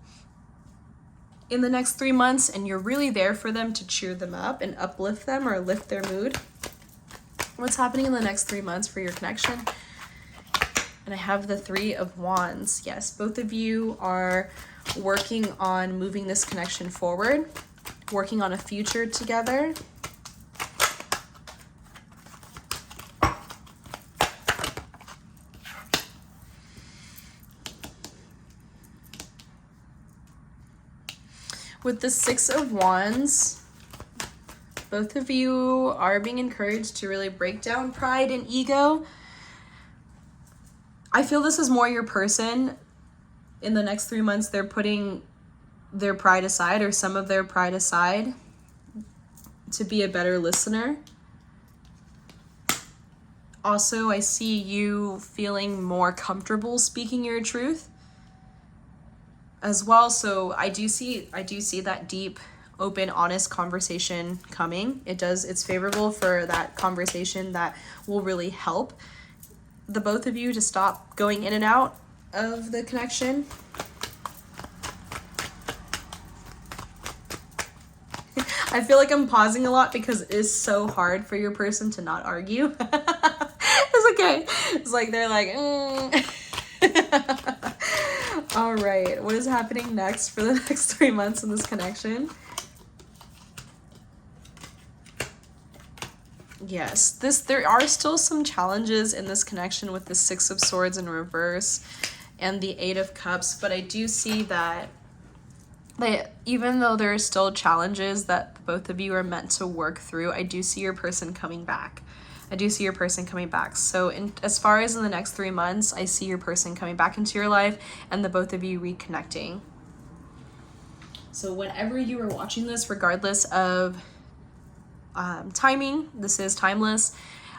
in the next 3 months, and you're really there for them to cheer them up and uplift them or lift their mood. What's happening in the next 3 months for your connection? And I have the 3 of Wands. Yes, both of you are working on moving this connection forward, working on a future together. With the 6 of Wands, both of you are being encouraged to really break down pride and ego. I feel this is more your person. In the next 3 months, they're putting their pride aside, or some of their pride aside, to be a better listener. Also, I see you feeling more comfortable speaking your truth as well. So I do see that deep, open, honest conversation coming. It's favorable for that conversation that will really help the both of you to stop going in and out of the connection. I feel like I'm pausing a lot because it is so hard for your person to not argue. It's okay. It's like they're like, All right, what is happening next for the next 3 months in this connection? Yes, there are still some challenges in this connection with the Six of Swords in reverse and the Eight of Cups, but I do see that even though there are still challenges that both of you are meant to work through, I do see your person coming back. So as far as in the next 3 months, I see your person coming back into your life and the both of you reconnecting. So whenever you are watching this, regardless of timing, this is timeless.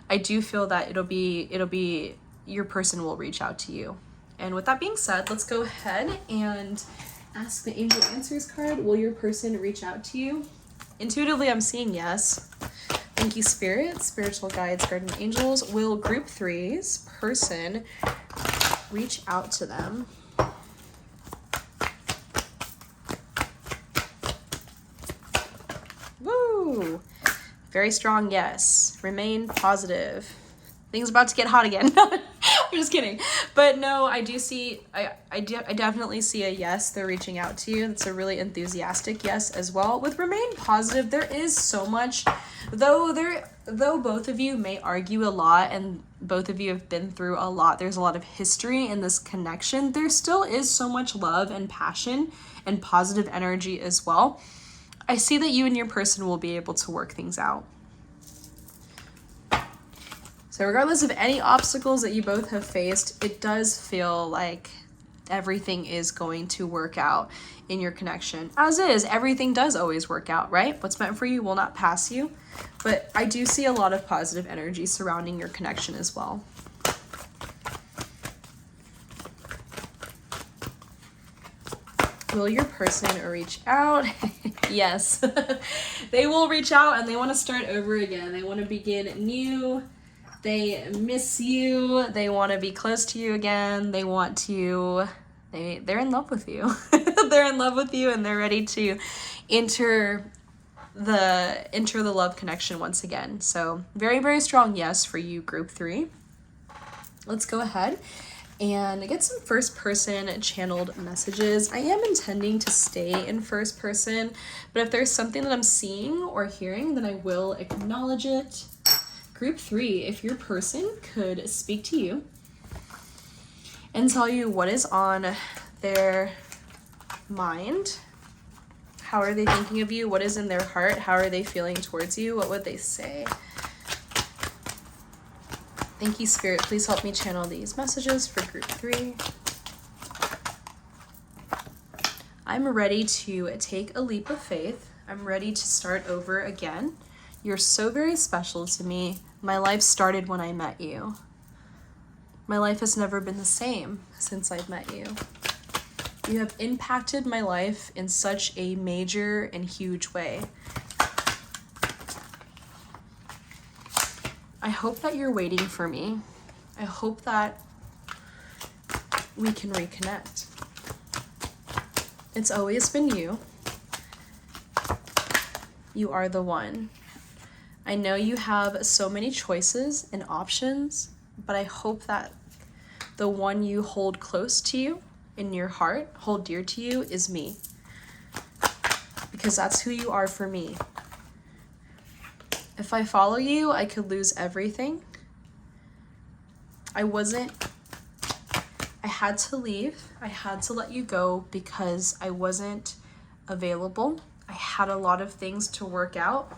I do feel that it'll be your person will reach out to you. And with that being said, let's go ahead and ask the Angel Answers card. Will your person reach out to you? Intuitively, I'm seeing yes. Thank you, Spirit, spiritual guides, guardian angels. Will group 3's person reach out to them? Woo! Very strong yes. Remain positive. Things about to get hot again. I'm just kidding. But no, I do see, I definitely see a yes. They're reaching out to you. It's a really enthusiastic yes as well. With remain positive, there is so much, though both of you may argue a lot and both of you have been through a lot, there's a lot of history in this connection, there still is so much love and passion and positive energy as well. I see that you and your person will be able to work things out. So regardless of any obstacles that you both have faced, it does feel like everything is going to work out in your connection. As is, everything does always work out, right? What's meant for you will not pass you. But I do see a lot of positive energy surrounding your connection as well. Will your person reach out? Yes. They will reach out and they want to start over again. They want to begin new. They miss you. They want to be close to you again. They want to, they're in love with you. They're in love with you and they're ready to enter the love connection once again. So very, very strong yes for you, group 3. Let's go ahead and get some first person channeled messages. I am intending to stay in first person, but if there's something that I'm seeing or hearing, then I will acknowledge it. Group 3, if your person could speak to you and tell you what is on their mind, how are they thinking of you, what is in their heart, how are they feeling towards you, what would they say? Thank you, Spirit. Please help me channel these messages for group 3. I'm ready to take a leap of faith. I'm ready to start over again. You're so very special to me. My life started when I met you. My life has never been the same since I've met you. You have impacted my life in such a major and huge way. I hope that you're waiting for me. I hope that we can reconnect. It's always been you. You are the one. I know you have so many choices and options, but I hope that the one you hold close to you in your heart, hold dear to you, is me. Because that's who you are for me. If I follow you, I could lose everything. I had to leave. I had to let you go because I wasn't available. I had a lot of things to work out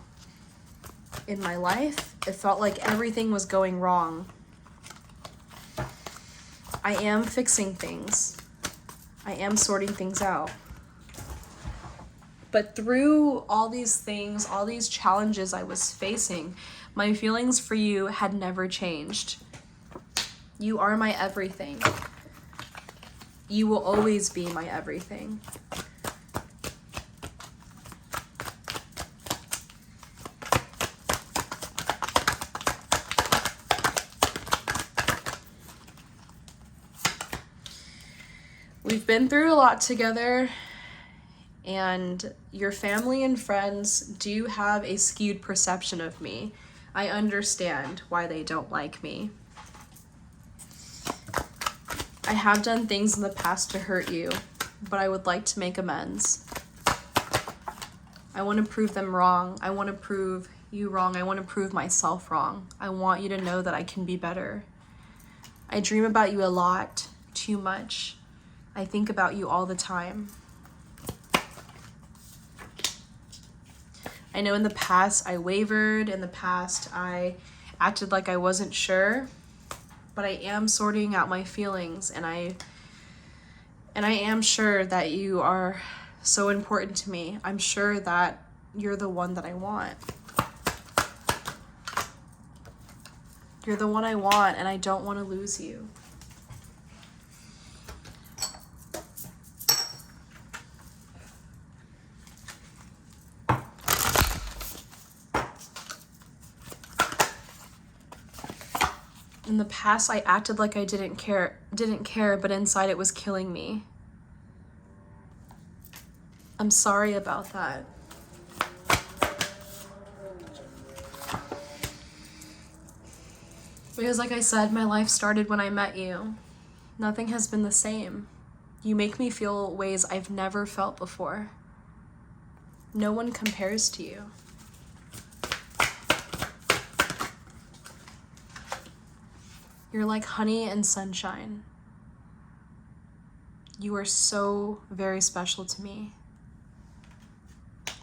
in my life. It felt like everything was going wrong. I am fixing things. I am sorting things out. But through all these things, all these challenges I was facing, my feelings for you had never changed. You are my everything. You will always be my everything. We've been through a lot together, and your family and friends do have a skewed perception of me. I understand why they don't like me. I have done things in the past to hurt you, but I would like to make amends. I want to prove them wrong. I want to prove you wrong. I want to prove myself wrong. I want you to know that I can be better. I dream about you a lot, too much. I think about you all the time. I know in the past I wavered. In the past I acted like I wasn't sure, but I am sorting out my feelings, and I am sure that you are so important to me. I'm sure that you're the one that I want. You're the one I want, and I don't want to lose you. In the past, I acted like I didn't care, but inside it was killing me. I'm sorry about that. Because like I said, my life started when I met you. Nothing has been the same. You make me feel ways I've never felt before. No one compares to you. You're like honey and sunshine. You are so very special to me.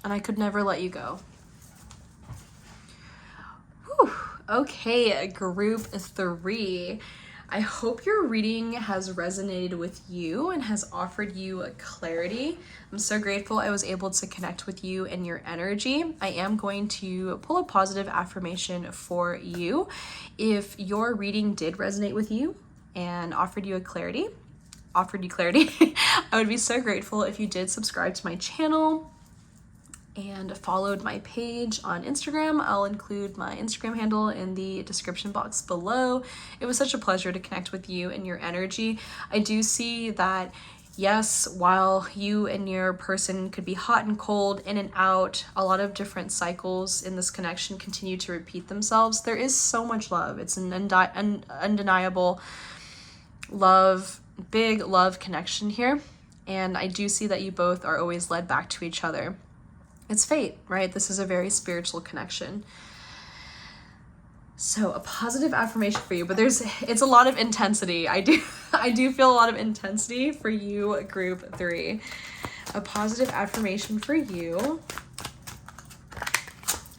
And I could never let you go. Whew. Okay, group 3. I hope your reading has resonated with you and has offered you clarity. I'm so grateful I was able to connect with you and your energy. I am going to pull a positive affirmation for you. If your reading did resonate with you and offered you clarity, I would be so grateful if you did subscribe to my channel and followed my page on Instagram. I'll include my Instagram handle in the description box below. It was such a pleasure to connect with you and your energy. I do see that, yes, while you and your person could be hot and cold, in and out, a lot of different cycles in this connection continue to repeat themselves. There is so much love. It's an undeniable love, big love connection here. And I do see that you both are always led back to each other. It's fate, right? This is a very spiritual connection. So a positive affirmation for you, but it's a lot of intensity. I do feel a lot of intensity for you, group 3. A positive affirmation for you.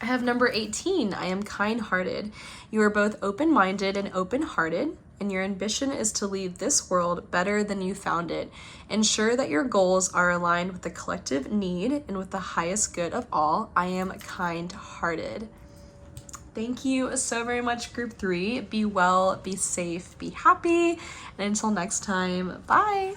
I have number 18. I am kind-hearted. You are both open-minded and open-hearted, and your ambition is to leave this world better than you found it. Ensure that your goals are aligned with the collective need and with the highest good of all. I am kind-hearted. Thank you so very much, group 3. Be well, be safe, be happy, and until next time, bye.